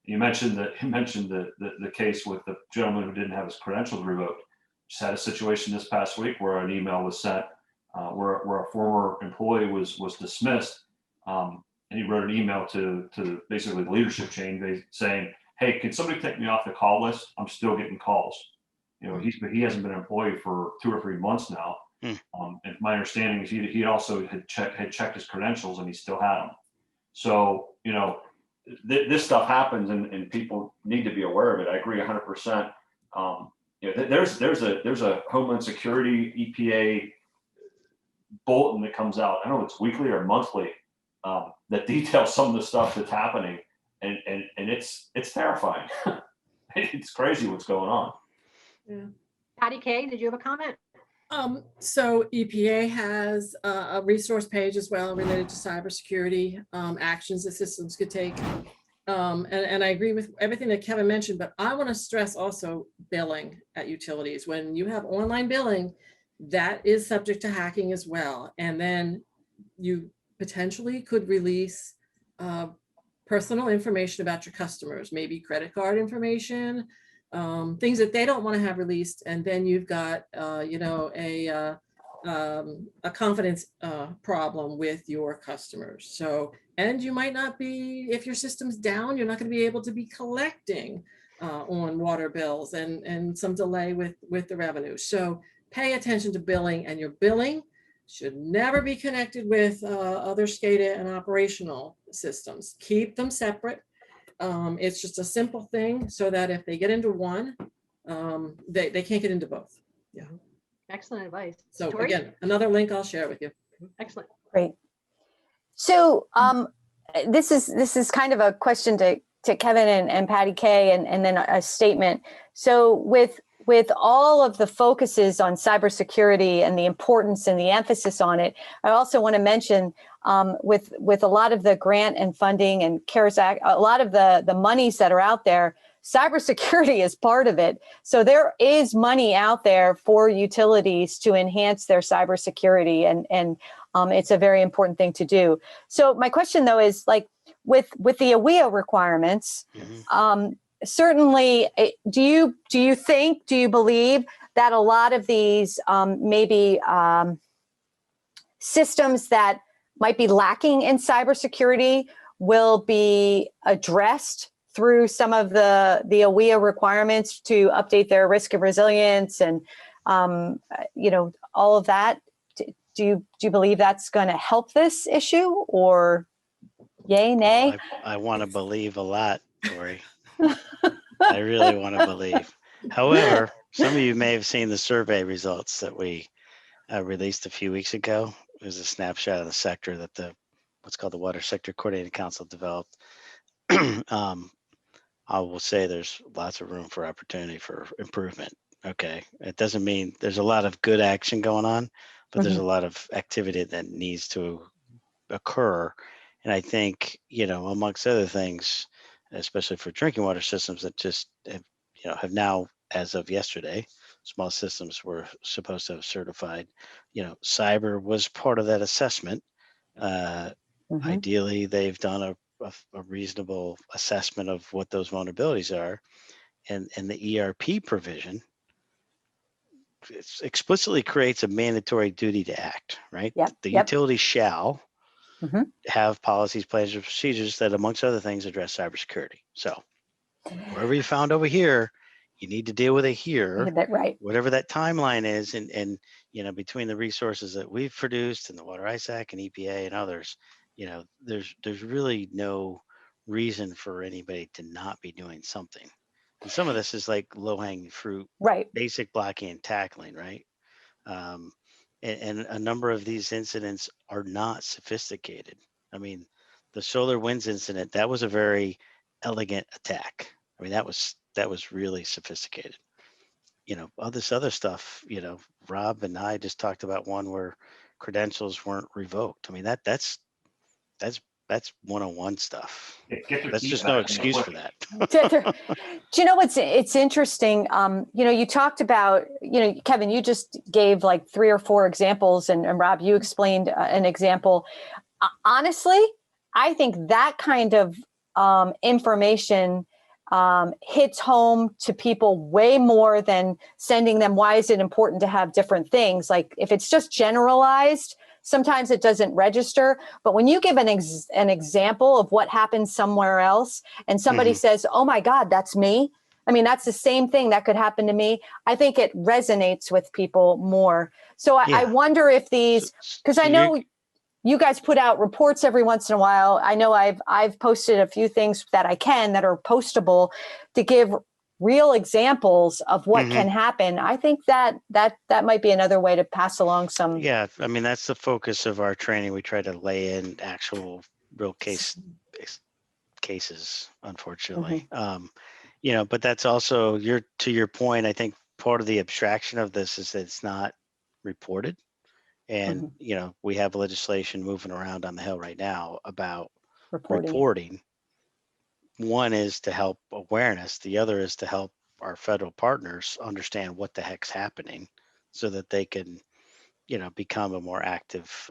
You mentioned the case with the gentleman who didn't have his credentials revoked. Just had a situation this past week where an email was sent where a former employee was dismissed, and he wrote an email to basically the leadership chain saying, "Hey, can somebody take me off the call list? I'm still getting calls." He hasn't been an employee for 2 or 3 months now. And my understanding is he also had checked his credentials and he still had them. So, this stuff happens and people need to be aware of it. I agree 100%. There's a Homeland Security EPA bulletin that comes out. I don't know if it's weekly or monthly, that details some of the stuff that's happening, and it's terrifying. It's crazy what's going on. Yeah. Patti K, did you have a comment? So EPA has a resource page as well related to cybersecurity actions that systems could take. And I agree with everything that Kevin mentioned, but I want to stress also billing at utilities. When you have online billing, that is subject to hacking as well. And then you potentially could release personal information about your customers, maybe credit card information, things that they don't want to have released. And then you've got, a confidence problem with your customers. So, and you might not be, if your system's down, you're not going to be able to be collecting on water bills and some delay with the revenue. So pay attention to billing, and your billing should never be connected with other SCADA and operational systems. Keep them separate. It's just a simple thing so that if they get into one, they can't get into both. Yeah. Excellent advice. So Tori? again, another link I'll share with you. Excellent. Great. So this is kind of a question to Kevin and Patty Kay, and then a statement. So with all of the focuses on cybersecurity and the importance and the emphasis on it, I also want to mention with a lot of the grant and funding and CARES Act, a lot of the monies that are out there, cybersecurity is part of it. So there is money out there for utilities to enhance their cybersecurity, and it's a very important thing to do. So my question though is, like, with the AWWA requirements, certainly, do you believe that a lot of these maybe systems that might be lacking in cybersecurity will be addressed through some of the AWWA requirements to update their risk and resilience and all of that? Do you believe that's going to help this issue, or yay, nay? Well, I want to believe a lot, Tori. I really want to believe. However, some of you may have seen the survey results that we released a few weeks ago. It was a snapshot of the sector that what's called the Water Sector Coordinating Council developed. I will say there's lots of room for opportunity for improvement. Okay, it doesn't mean there's a lot of good action going on, but there's a lot of activity that needs to occur. And I think, amongst other things, especially for drinking water systems that just have now, as of yesterday, small systems were supposed to have certified. Cyber was part of that assessment. Ideally, they've done a reasonable assessment of what those vulnerabilities are, and the ERP provision explicitly creates a mandatory duty to act. Right? Yep. The utility shall have policies, plans, and procedures that, amongst other things, address cybersecurity. So wherever you found over here, you need to deal with it here. Right. Whatever that timeline is, and between the resources that we've produced and the Water ISAC and EPA and others, there's really no reason for anybody to not be doing something. And some of this is like low-hanging fruit, right? Basic blocking and tackling, right? And a number of these incidents are not sophisticated. I mean, the SolarWinds incident, that was a very elegant attack. I mean, that was really sophisticated. All this other stuff, Rob and I just talked about one where credentials weren't revoked. I mean, that's 101 stuff. That's just no excuse for that. Do you know it's interesting? You talked about, Kevin, you just gave like 3 or 4 examples, and Rob, you explained an example. Honestly, I think that kind of information hits home to people way more than sending them, why is it important to have different things? Like, if it's just generalized, sometimes it doesn't register. But when you give an example of what happens somewhere else, and somebody says, oh my God, that's me. I mean, that's the same thing that could happen to me. I think it resonates with people more. So I wonder if these, because I know you guys put out reports every once in a while. I know I've posted a few things that I can that are postable to give real examples of what can happen. I think that might be another way to pass along some. Yeah, I mean, that's the focus of our training. We try to lay in actual real cases, unfortunately. But that's also to your point. I think part of the abstraction of this is that it's not reported. And, we have legislation moving around on the Hill right now about reporting. One is to help awareness. The other is to help our federal partners understand what the heck's happening so that they can, become a more active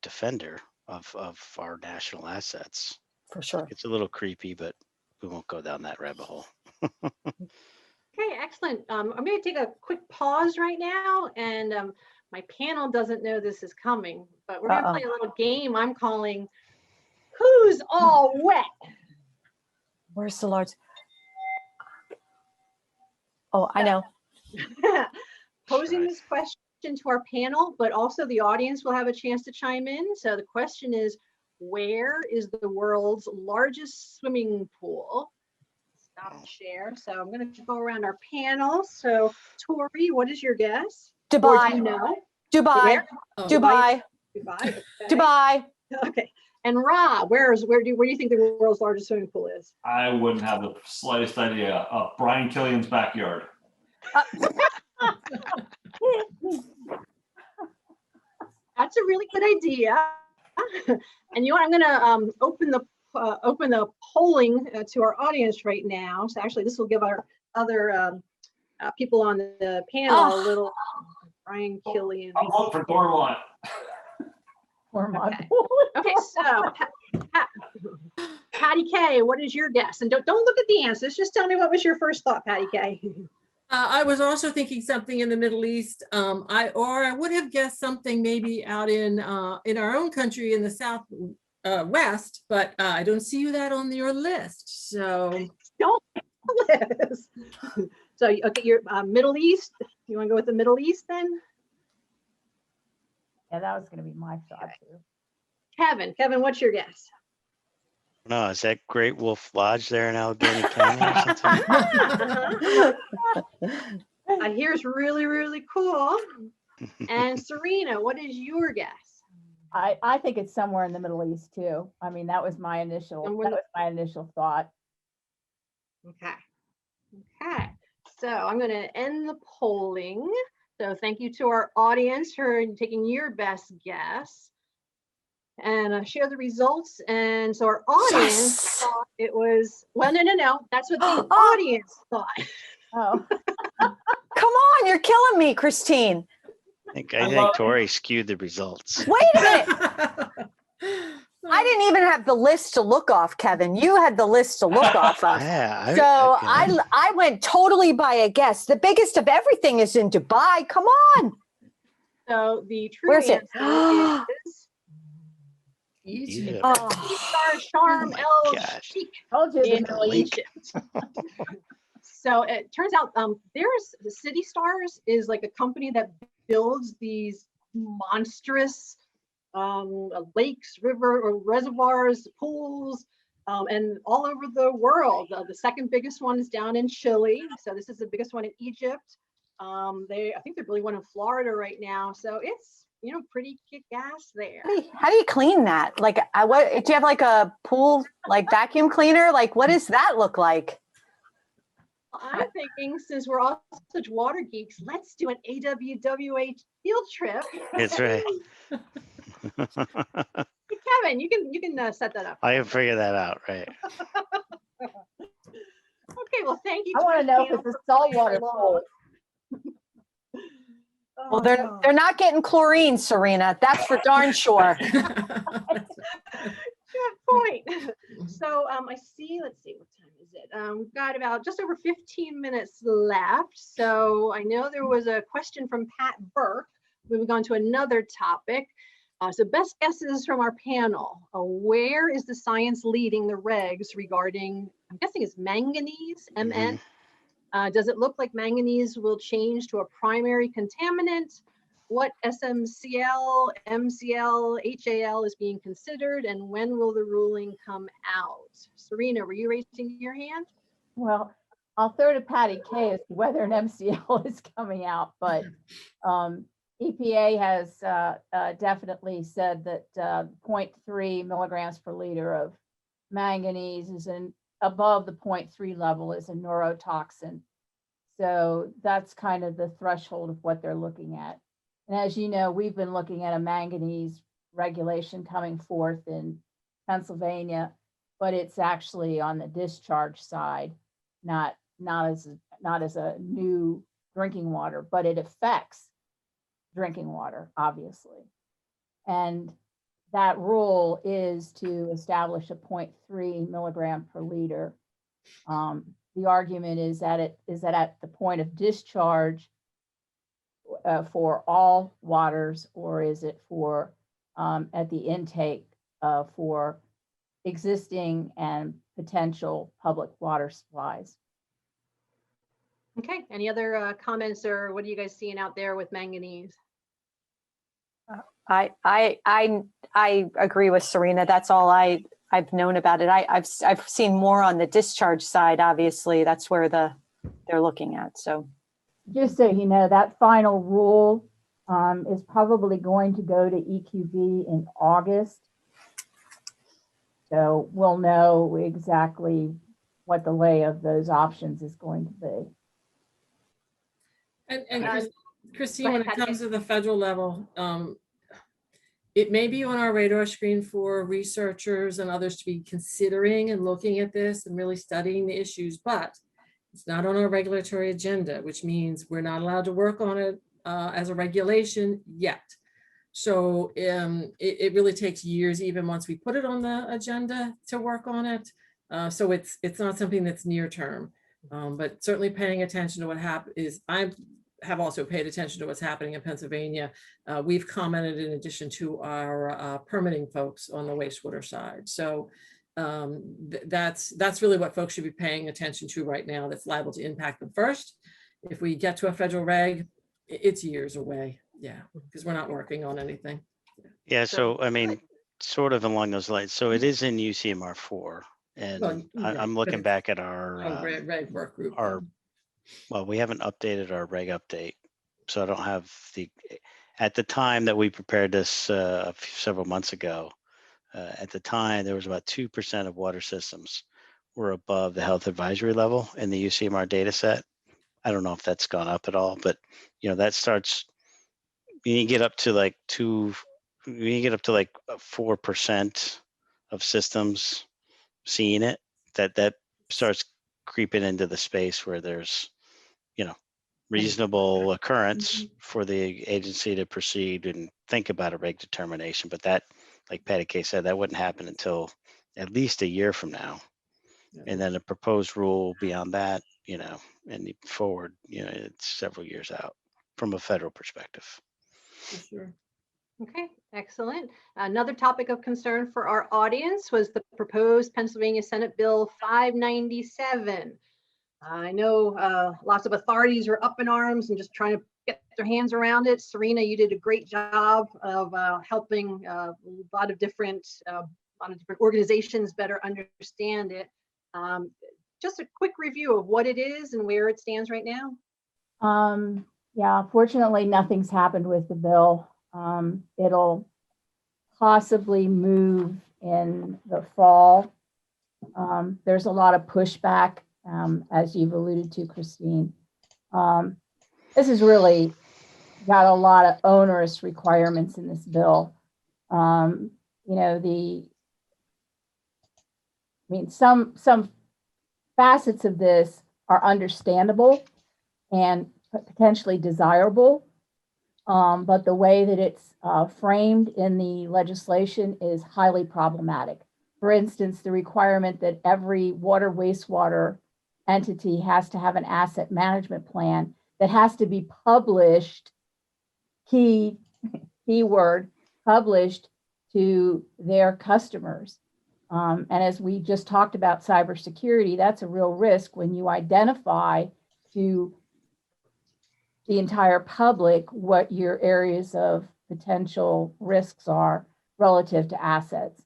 defender of our national assets. For sure. It's a little creepy, but we won't go down that rabbit hole. Okay, excellent. I'm going to take a quick pause right now, and my panel doesn't know this is coming, but we're going to play a little game I'm calling Who's All Wet? Where's the large? Oh, I know. Posing this question to our panel, but also the audience will have a chance to chime in. So the question is, where is the world's largest swimming pool? stop share. So I'm going to go around our panel. So Tori, what is your guess? Or do Dubai, you know? Dubai, Where? Oh, Dubai, Dubai. Okay. Dubai. Okay. And Ra, where do you think the world's largest swimming pool is? I wouldn't have the slightest idea. Brian Killian's backyard. That's a really good idea. And you know what? I'm going to open the polling to our audience right now. So actually, this will give our other people on the panel a little. Brian Killian. I'm voting for Dormont. Or my Okay. Okay, so Patti K, what is your guess? And don't look at the answers. Just tell me what was your first thought, Patti K. I was also thinking something in the Middle East. I would have guessed something maybe out in our own country in the South West, but I don't see that on your list. So Don't list. So okay, your Middle East. You want to go with the Middle East then? Yeah, that was gonna be my thought too. Kevin, what's your guess? No, is that Great Wolf Lodge there in Allegheny County or something? I hear it's really, really cool. And Serena, what is your guess? I think it's somewhere in the Middle East too. I mean, that was my initial thought. Okay. Okay. So I'm going to end the polling. So thank you to our audience for taking your best guess. And share the results. And so our audience thought it was, well, no. That's what the audience thought. Oh, Come on, you're killing me, Christine. I think Tori skewed the results. Wait a minute. I didn't even have the list to look off, Kevin. You had the list to look off of. Yeah. So I went totally by a guess. The biggest of everything is in Dubai. Come on. So the true Where's it? answer is easy. Oh. Sharm my El gosh. Sheikh told you the in Middle East. Egypt. So it turns out there's the City Stars is like a company that builds these monstrous lakes, river or reservoirs, pools, and all over the world. The second biggest one is down in Chile. So this is the biggest one in Egypt. I think they're building one in Florida right now. So it's, pretty kick-ass there. How do you clean that? Like, what do you have, like a pool, like vacuum cleaner? Like, what does that look like? I'm thinking, since we're all such water geeks, let's do an AWWA field trip. That's right. Kevin, you can set that up. I can figure that out, right? Okay, well, thank you. I want to know if it's a saltwater pool. Well, they're not getting chlorine, Serena. That's for darn sure. Good point. So I see, let's see, what time is it? We've got about just over 15 minutes left. So I know there was a question from Pat Burke. Moving on to another topic. So best guesses from our panel. Where is the science leading the regs regarding, I'm guessing it's manganese, MN? Does it look like manganese will change to a primary contaminant? What SMCL, MCL, HAL is being considered, and when will the ruling come out? Serena, were you raising your hand? Well, I'll throw to Patti K as to whether an MCL is coming out, but EPA has definitely said that 0.3 milligrams per liter of manganese is above the 0.3 level is a neurotoxin. So that's kind of the threshold of what they're looking at. And as you know, we've been looking at a manganese regulation coming forth in Pennsylvania, but it's actually on the discharge side, not as a new drinking water, but it affects drinking water, obviously. And that rule is to establish a 0.3 milligram per liter. The argument is that at the point of discharge for all waters, or is it for at the intake for existing and potential public water supplies? Okay, any other comments, or what are you guys seeing out there with manganese? I agree with Serena. That's all I I've known about it. I've seen more on the discharge side. Obviously, that's where they're looking at. So Just so you know, that final rule is probably going to go to EQB in August. So we'll know exactly what the lay of those options is going to be. And Christine, Go when ahead, it comes to the federal level, it may be on our radar screen for researchers and others to be considering and looking at this and really studying the issues, but it's not on our regulatory agenda, which means we're not allowed to work on it as a regulation yet. So it really takes years, even once we put it on the agenda, to work on it. So it's not something that's near term, but certainly paying attention to what happens. I have also paid attention to what's happening in Pennsylvania. We've commented in addition to our permitting folks on the wastewater side. So that's really what folks should be paying attention to right now. That's liable to impact them first. If we get to a federal reg, it's years away. Yeah, because we're not working on anything. Yeah, so I mean, sort of along those lines. So it is in UCMR 4, and Well, I'm looking back at our reg work group. well, we haven't updated our reg update, so I don't have at the time that we prepared this several months ago. At the time, there was about 2% of water systems were above the health advisory level in the UCMR data set. I don't know if that's gone up at all, but that starts. You get up to like 4% of systems seeing it. That starts creeping into the space where there's reasonable occurrence for the agency to proceed and think about a reg determination. But that, like Patti K said, that wouldn't happen until at least a year from now. And then a proposed rule beyond that, and forward, it's several years out from a federal perspective. For sure. Okay, excellent. Another topic of concern for our audience was the proposed Pennsylvania Senate Bill 597. I know lots of authorities are up in arms and just trying to get their hands around it. Serena, you did a great job of helping a lot of different organizations better understand it. Just a quick review of what it is and where it stands right now. Yeah, fortunately, nothing's happened with the bill. It'll possibly move in the fall. There's a lot of pushback, as you've alluded to, Christine. This has really got a lot of onerous requirements in this bill. Some facets of this are understandable and potentially desirable, but the way that it's framed in the legislation is highly problematic. For instance, the requirement that every water wastewater entity has to have an asset management plan that has to be published, keyword, published to their customers. And as we just talked about cybersecurity, that's a real risk when you identify to the entire public what your areas of potential risks are relative to assets.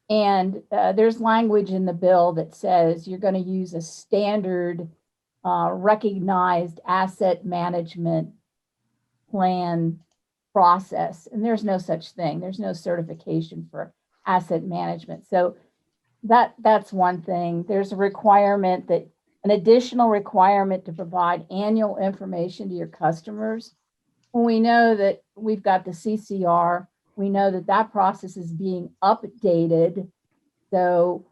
There's language in the bill that says you're going to use a standard recognized asset management plan process, and there's no such thing. There's no certification for asset management. So that's one thing. There's a requirement that an additional requirement to provide annual information to your customers. When we know that we've got the CCR, we know that that process is being updated. So,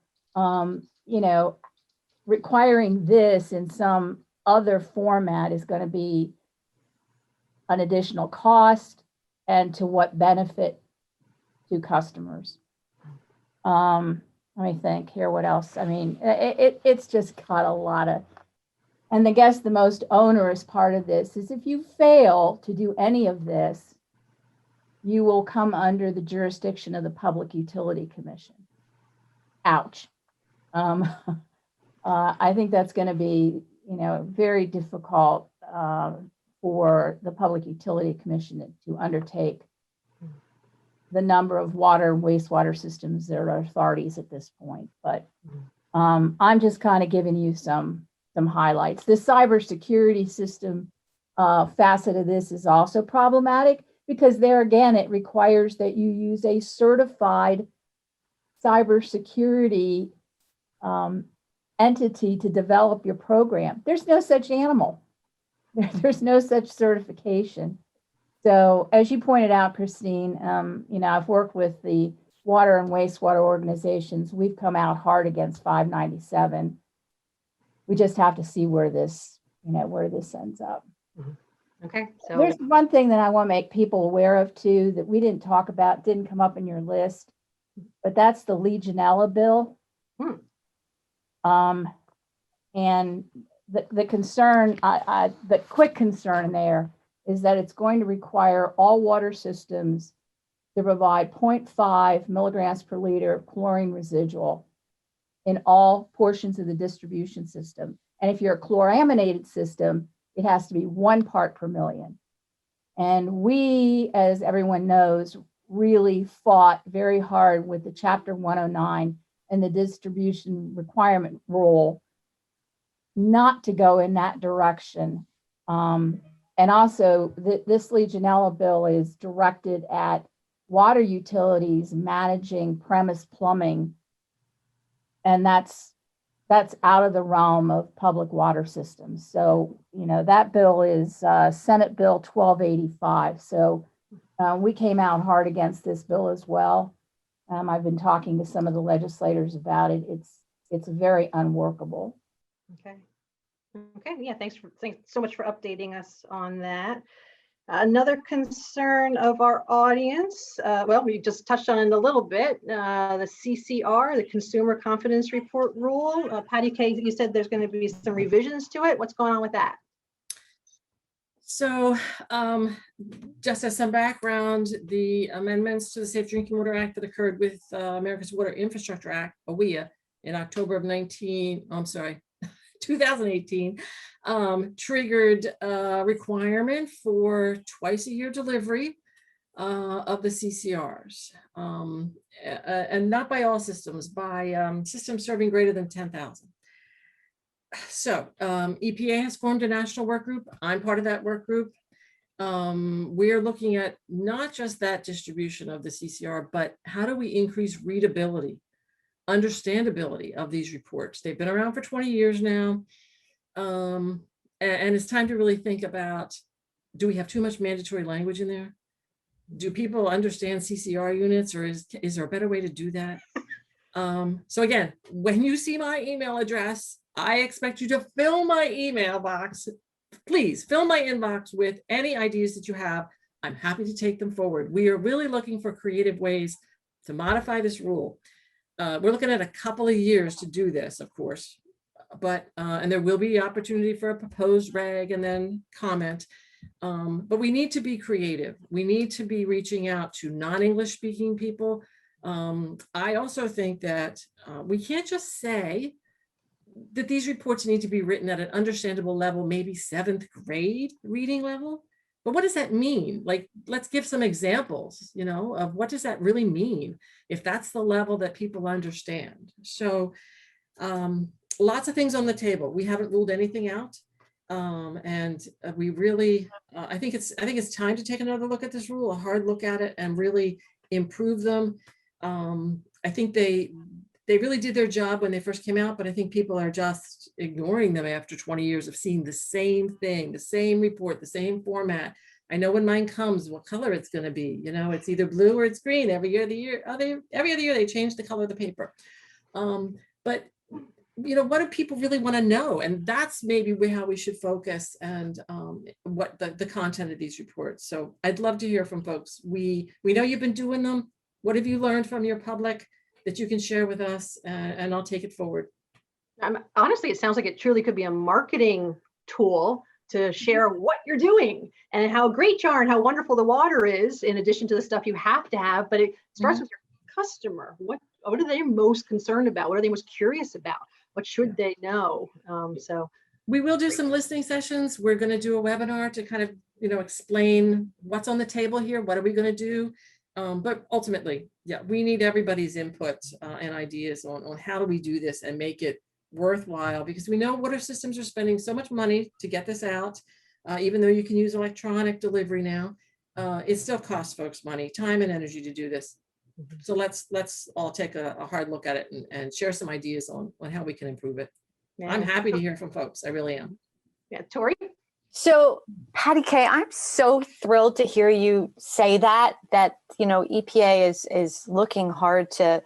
requiring this in some other format is going to be an additional cost, and to what benefit to customers. Let me think here, what else? I mean, it's just got a lot of, and I guess the most onerous part of this is if you fail to do any of this, you will come under the jurisdiction of the Public Utility Commission. Ouch. I think that's going to be, very difficult for the Public Utility Commission to undertake. the number of water and wastewater systems that are authorities at this point. But I'm just kind of giving you some highlights. The cybersecurity system facet of this is also problematic because there again, it requires that you use a certified cybersecurity entity to develop your program. There's no such animal. There's no such certification. So as you pointed out, Christine, I've worked with the water and wastewater organizations. We've come out hard against 597. We just have to see where this ends up. Okay, so there's one thing that I want to make people aware of too, that we didn't talk about, didn't come up in your list, but that's the Legionella Bill. And the concern, the quick concern there is that it's going to require all water systems to provide 0.5 milligrams per liter of chlorine residual in all portions of the distribution system. And if you're a chloraminated system, it has to be 1 part per million. And we, as everyone knows, really fought very hard with the Chapter 109 and the distribution requirement rule not to go in that direction. And also, this Legionella Bill is directed at water utilities managing premise plumbing, and that's out of the realm of public water systems. So, that bill is Senate Bill 1285. So we came out hard against this bill as well. I've been talking to some of the legislators about it. It's very unworkable. okay. Okay, yeah, thanks so much for updating us on that. Another concern of our audience, well, we just touched on it a little bit, the CCR, the Consumer Confidence Report Rule. Patti K, you said there's going to be some revisions to it. What's going on with that? So just as some background, the amendments to the Safe Drinking Water Act that occurred with America's Water Infrastructure Act, AWWA, in October of 2018, triggered a requirement for twice-a-year delivery of the CCRs, and not by all systems, by systems serving greater than 10,000. So EPA has formed a national work group. I'm part of that work group. We're looking at not just that distribution of the CCR, but how do we increase readability, understandability of these reports? They've been around for 20 years now. And it's time to really think about, do we have too much mandatory language in there? Do people understand CCR units, or is there a better way to do that? So again, when you see my email address, I expect you to fill my email box. Please fill my inbox with any ideas that you have. I'm happy to take them forward. We are really looking for creative ways to modify this rule. We're looking at a couple of years to do this, of course, but and there will be opportunity for a proposed reg and then comment. But we need to be creative. We need to be reaching out to non-English speaking people. I also think that we can't just say that these reports need to be written at an understandable level, maybe 7th grade reading level. But what does that mean? Like, let's give some examples, of what does that really mean if that's the level that people understand. So lots of things on the table. We haven't ruled anything out. And we really, I think it's time to take another look at this rule, a hard look at it, and really improve them. I think they really did their job when they first came out, but I think people are just ignoring them after 20 years of seeing the same thing, the same report, the same format. I know when mine comes, what color it's going to be. It's either blue or it's green. Every other year they change the color of the paper. But what do people really want to know? And that's maybe how we should focus, and what the content of these reports. So I'd love to hear from folks. We know you've been doing them. What have you learned from your public that you can share with us, and I'll take it forward. Honestly, it sounds like it truly could be a marketing tool to share what you're doing and how great you are and how wonderful the water is, in addition to the stuff you have to have. But it starts with your customer. What are they most concerned about? What are they most curious about? What should they know? So we will do some listening sessions. We're going to do a webinar to kind of, explain what's on the table here. What are we going to do? But ultimately, yeah, we need everybody's input and ideas on how do we do this and make it worthwhile, because we know water systems are spending so much money to get this out. Even though you can use electronic delivery now, it still costs folks money, time and energy to do this. So let's all take a hard look at it and share some ideas on how we can improve it. Yeah. I'm happy to hear from folks. I really am. Yeah, Tori? So Patti Kay, I'm so thrilled to hear you say that EPA is looking hard to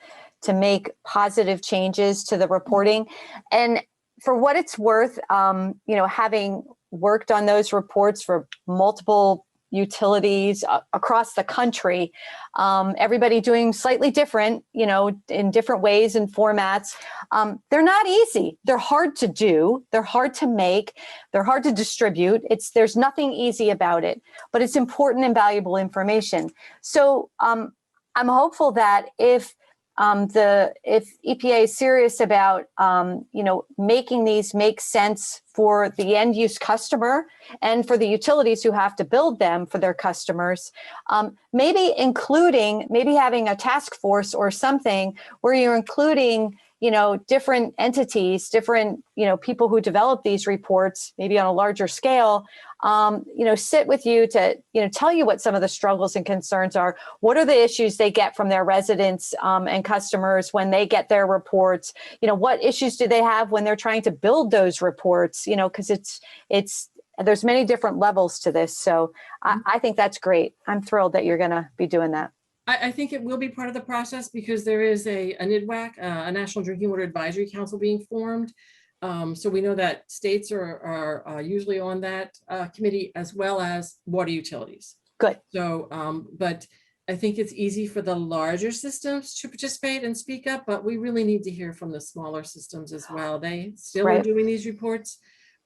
make positive changes to the reporting. And for what it's worth, having worked on those reports for multiple utilities across the country, everybody doing slightly different, in different ways and formats. They're not easy. They're hard to do. They're hard to make. They're hard to distribute. There's nothing easy about it, but it's important and valuable information. So I'm hopeful that if EPA is serious about, making these make sense for the end use customer and for the utilities who have to build them for their customers, maybe having a task force or something where you're including, different entities, different, people who develop these reports, maybe on a larger scale, sit with you to, tell you what some of the struggles and concerns are. What are the issues they get from their residents and customers when they get their reports? What issues do they have when they're trying to build those reports? Because there's many different levels to this. So I think that's great. I'm thrilled that you're going to be doing that. I think it will be part of the process because there is a NIDWAC, a National Drinking Water Advisory Council being formed. So we know that states are usually on that committee, as well as water utilities. Good. So, but I think it's easy for the larger systems to participate and speak up, but we really need to hear from the smaller systems as well. They still are doing these reports.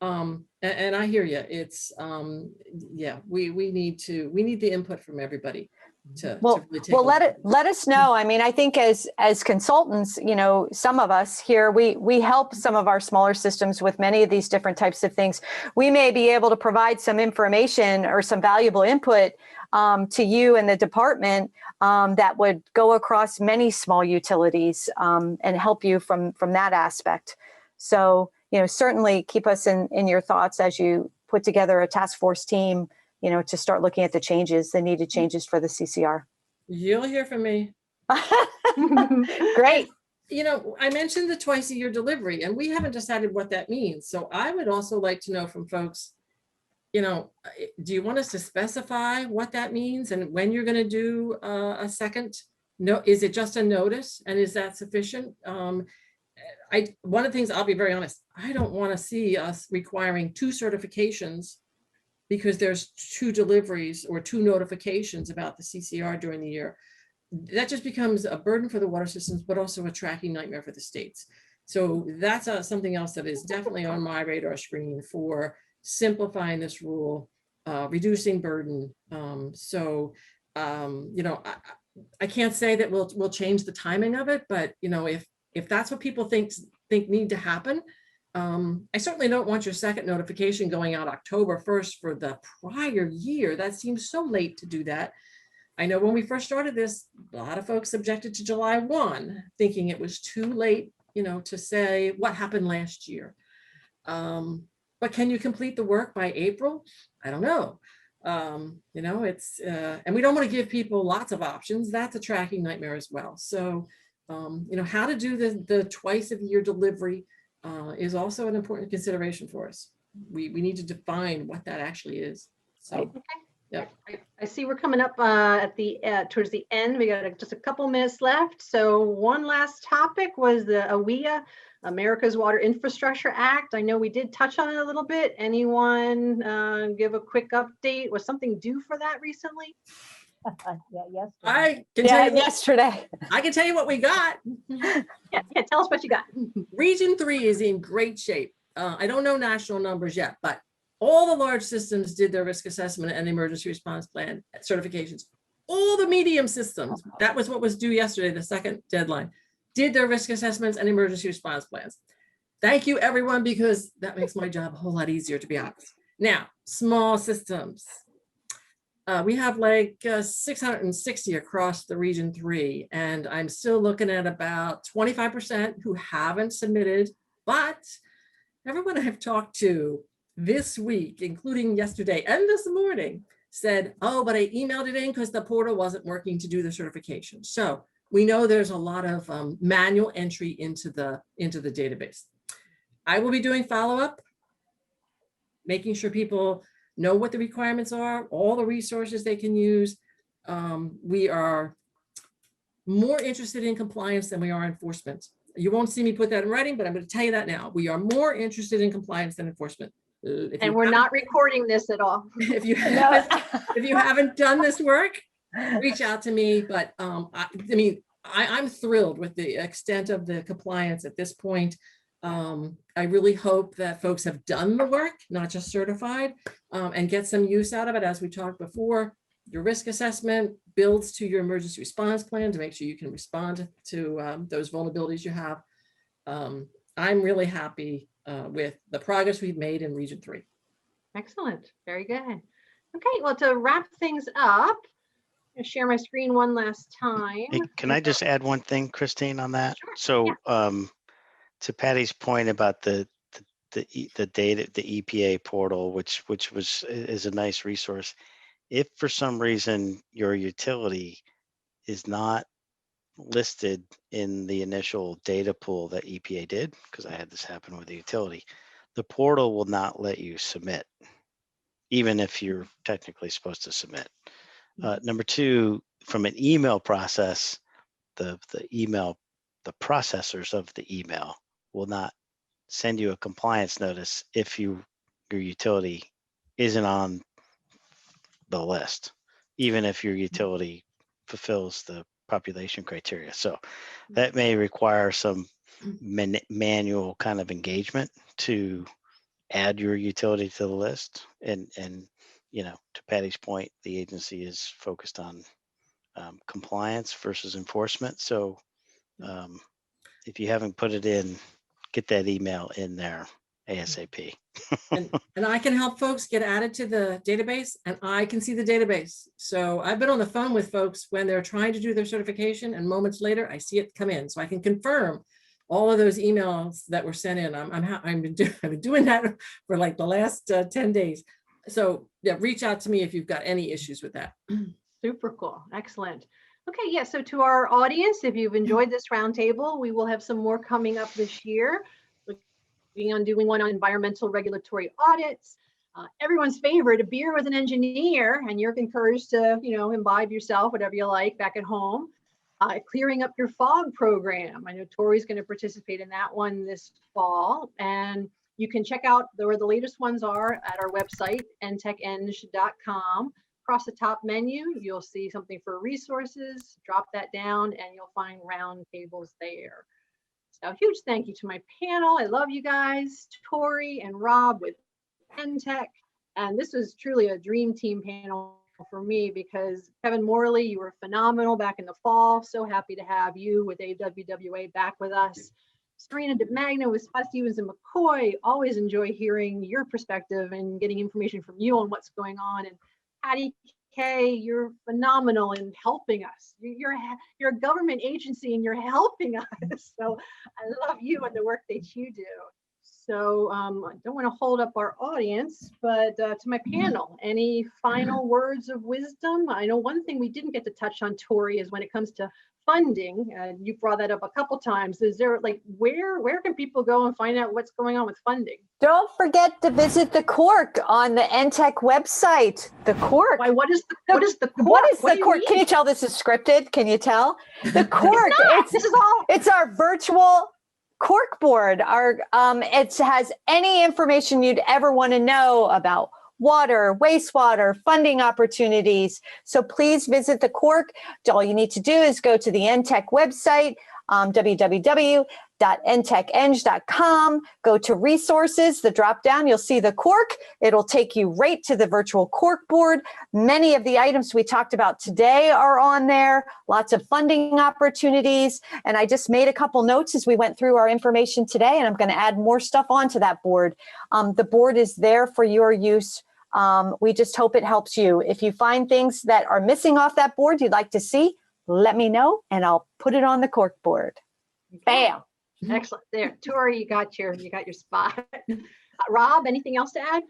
And I hear you. It's we need the input from everybody. Let us know. I mean, I think as consultants, some of us here, we help some of our smaller systems with many of these different types of things. We may be able to provide some information or some valuable input to you and the department that would go across many small utilities and help you from that aspect. So, certainly keep us in your thoughts as you put together a task force team, to start looking at the needed changes for the CCR. You'll hear from me. Great. I mentioned the twice a year delivery, and we haven't decided what that means. So I would also like to know from folks, do you want us to specify what that means and when you're going to do a second? No, is it just a notice, and is that sufficient? One of the things, I'll be very honest, I don't want to see us requiring 2 certifications because there's 2 deliveries or 2 notifications about the CCR during the year. That just becomes a burden for the water systems, but also a tracking nightmare for the states. So that's something else that is definitely on my radar screen for simplifying this rule, reducing burden. I can't say that we'll change the timing of it, but if that's what people think need to happen, I certainly don't want your second notification going out October 1st for the prior year. That seems so late to do that. I know when we first started this, a lot of folks objected to July 1, thinking it was too late, to say what happened last year. But can you complete the work by April? I don't know. And we don't want to give people lots of options. That's a tracking nightmare as well. So, how to do the twice a year delivery is also an important consideration for us. We need to define what that actually is. So, okay. Yeah. I see we're coming up towards the end. We got just a couple minutes left. So one last topic was the AWWA, America's Water Infrastructure Act. I know we did touch on it a little bit. Anyone give a quick update? Was something due for that recently? Yesterday. I can tell you what we got. Yeah, tell us what you got. Region 3 is in great shape. I don't know national numbers yet, but all the large systems did their risk assessment and emergency response plan certifications. All the medium systems, that was what was due yesterday, the second deadline, did their risk assessments and emergency response plans. Thank you, everyone, because that makes my job a whole lot easier, to be honest. Now, small systems. We have like 660 across the region 3, and I'm still looking at about 25% who haven't submitted, but everyone I've talked to this week, including yesterday and this morning, said, oh, but I emailed it in because the portal wasn't working to do the certification. So we know there's a lot of manual entry into the database. I will be doing follow-up, making sure people know what the requirements are, all the resources they can use. We are more interested in compliance than we are enforcement. You won't see me put that in writing, but I'm going to tell you that now. We are more interested in compliance than enforcement. And we're not recording this at all. If you haven't done this work, reach out to me. But I'm thrilled with the extent of the compliance at this point. I really hope that folks have done the work, not just certified, and get some use out of it. As we talked before, your risk assessment builds to your emergency response plan to make sure you can respond to those vulnerabilities you have. I'm really happy with the progress we've made in Region 3. Excellent. Very good. Okay, well, to wrap things up, I'll share my screen one last time. Hey, can I just add one thing, Christine, on that? Sure. So to Patty's point about the data, the EPA portal, which is a nice resource. If for some reason your utility is not listed in the initial data pool that EPA did, because I had this happen with the utility, the portal will not let you submit, even if you're technically supposed to submit. Number two, from an email process, the processors of the email will not send you a compliance notice if your utility isn't on the list, even if your utility fulfills the population criteria. So that may require some manual kind of engagement to add your utility to the list. And to Patty's point, the agency is focused on compliance versus enforcement. So if you haven't put it in, get that email in there ASAP. and I can help folks get added to the database, and I can see the database. So I've been on the phone with folks when they're trying to do their certification, and moments later I see it come in. So I can confirm all of those emails that were sent in. I've been doing that for like the last 10 days. So yeah, reach out to me if you've got any issues with that. Super cool. Excellent. Okay, yeah, so to our audience, if you've enjoyed this roundtable, we will have some more coming up this year. Looking on doing one on environmental regulatory audits. Everyone's favorite, a beer with an engineer, and you're encouraged to, imbibe yourself, whatever you like, back at home. Clearing up your fog program. I know Tori's going to participate in that one this fall, and you can check out where the latest ones are at our website, entecheng.com. Across the top menu, you'll see something for resources. Drop that down, and you'll find roundtables there. So huge thank you to my panel. I love you guys, Tori and Rob with Entech. And this was truly a dream team panel for me because Kevin Morley, you were phenomenal back in the fall. So happy to have you with AWWA back with us. Serena DiMagno with Patti and McCoy. Always enjoy hearing your perspective and getting information from you on what's going on. And Patti, you're phenomenal in helping us. You're a government agency and you're helping us. So I love you and the work that you do. So I don't want to hold up our audience, but to my panel, any final words of wisdom? I know one thing we didn't get to touch on, Tori, is when it comes to funding. You brought that up a couple times. Is there where can people go and find out what's going on with funding? Don't forget to visit the Cork on the Entech website. The Cork. Why? What is the Cork? What is the Cork? Can you tell this is scripted? Can you tell? The Cork. It's our virtual Cork board. It has any information you'd ever want to know about water, wastewater, funding opportunities. So please visit the Cork. All you need to do is go to the Entech website, www.entecheng.com, go to resources, the drop down, you'll see the Cork. It'll take you right to the virtual Cork board. Many of the items we talked about today are on there, lots of funding opportunities. And I just made a couple notes as we went through our information today, and I'm going to add more stuff onto that board. The board is there for your use We just hope it helps you. If you find things that are missing off that board you'd like to see, let me know and I'll put it on the cork board. Bam. Excellent. There, Tori, you got your spot. Rob, anything else to add?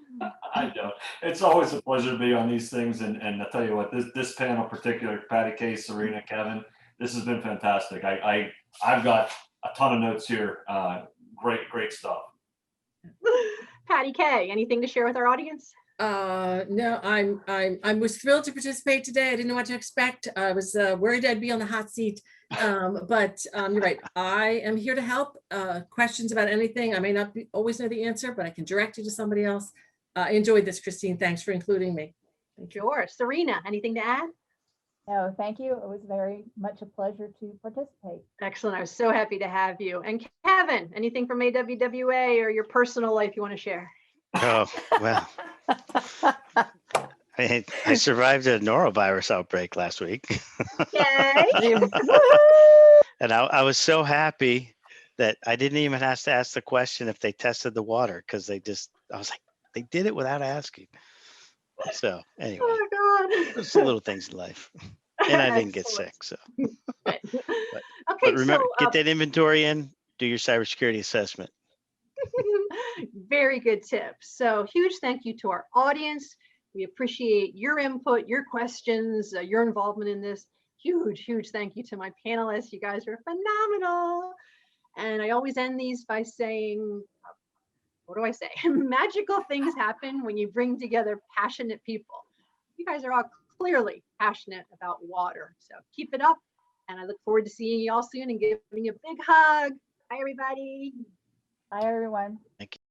I don't. It's always a pleasure to be on these things, and I tell you what, this panel in particular, Patti, Kay, Serena, Kevin, this has been fantastic. I've got a ton of notes here. Great stuff. Patti, Kay, anything to share with our audience? No, I was thrilled to participate today. I didn't know what to expect. I was worried I'd be on the hot seat. But you're right. I am here to help. Questions about anything. I may not always know the answer, but I can direct you to somebody else. I enjoyed this, Christine. Thanks for including me. Sure. Serena, anything to add? No, thank you. It was very much a pleasure to participate. Excellent. I was so happy to have you. And Kevin, anything from AWWA or your personal life you want to share? Oh, well, I survived a norovirus outbreak last week. Yay. And I was so happy that I didn't even have to ask the question if they tested the water, because I was like, they did it without asking. So anyway, Oh, God. there's the little things in life. And I didn't get Excellent. sick. So, Okay, but remember, so get that inventory in, do your cybersecurity assessment. very good tips. So huge thank you to our audience. We appreciate your input, your questions, your involvement in this. Huge thank you to my panelists. You guys are phenomenal. And I always end these by saying, what do I say? Magical things happen when you bring together passionate people. You guys are all clearly passionate about water. So keep it up. And I look forward to seeing you all soon and giving you a big hug. Bye, everybody. Bye, everyone. Thank you.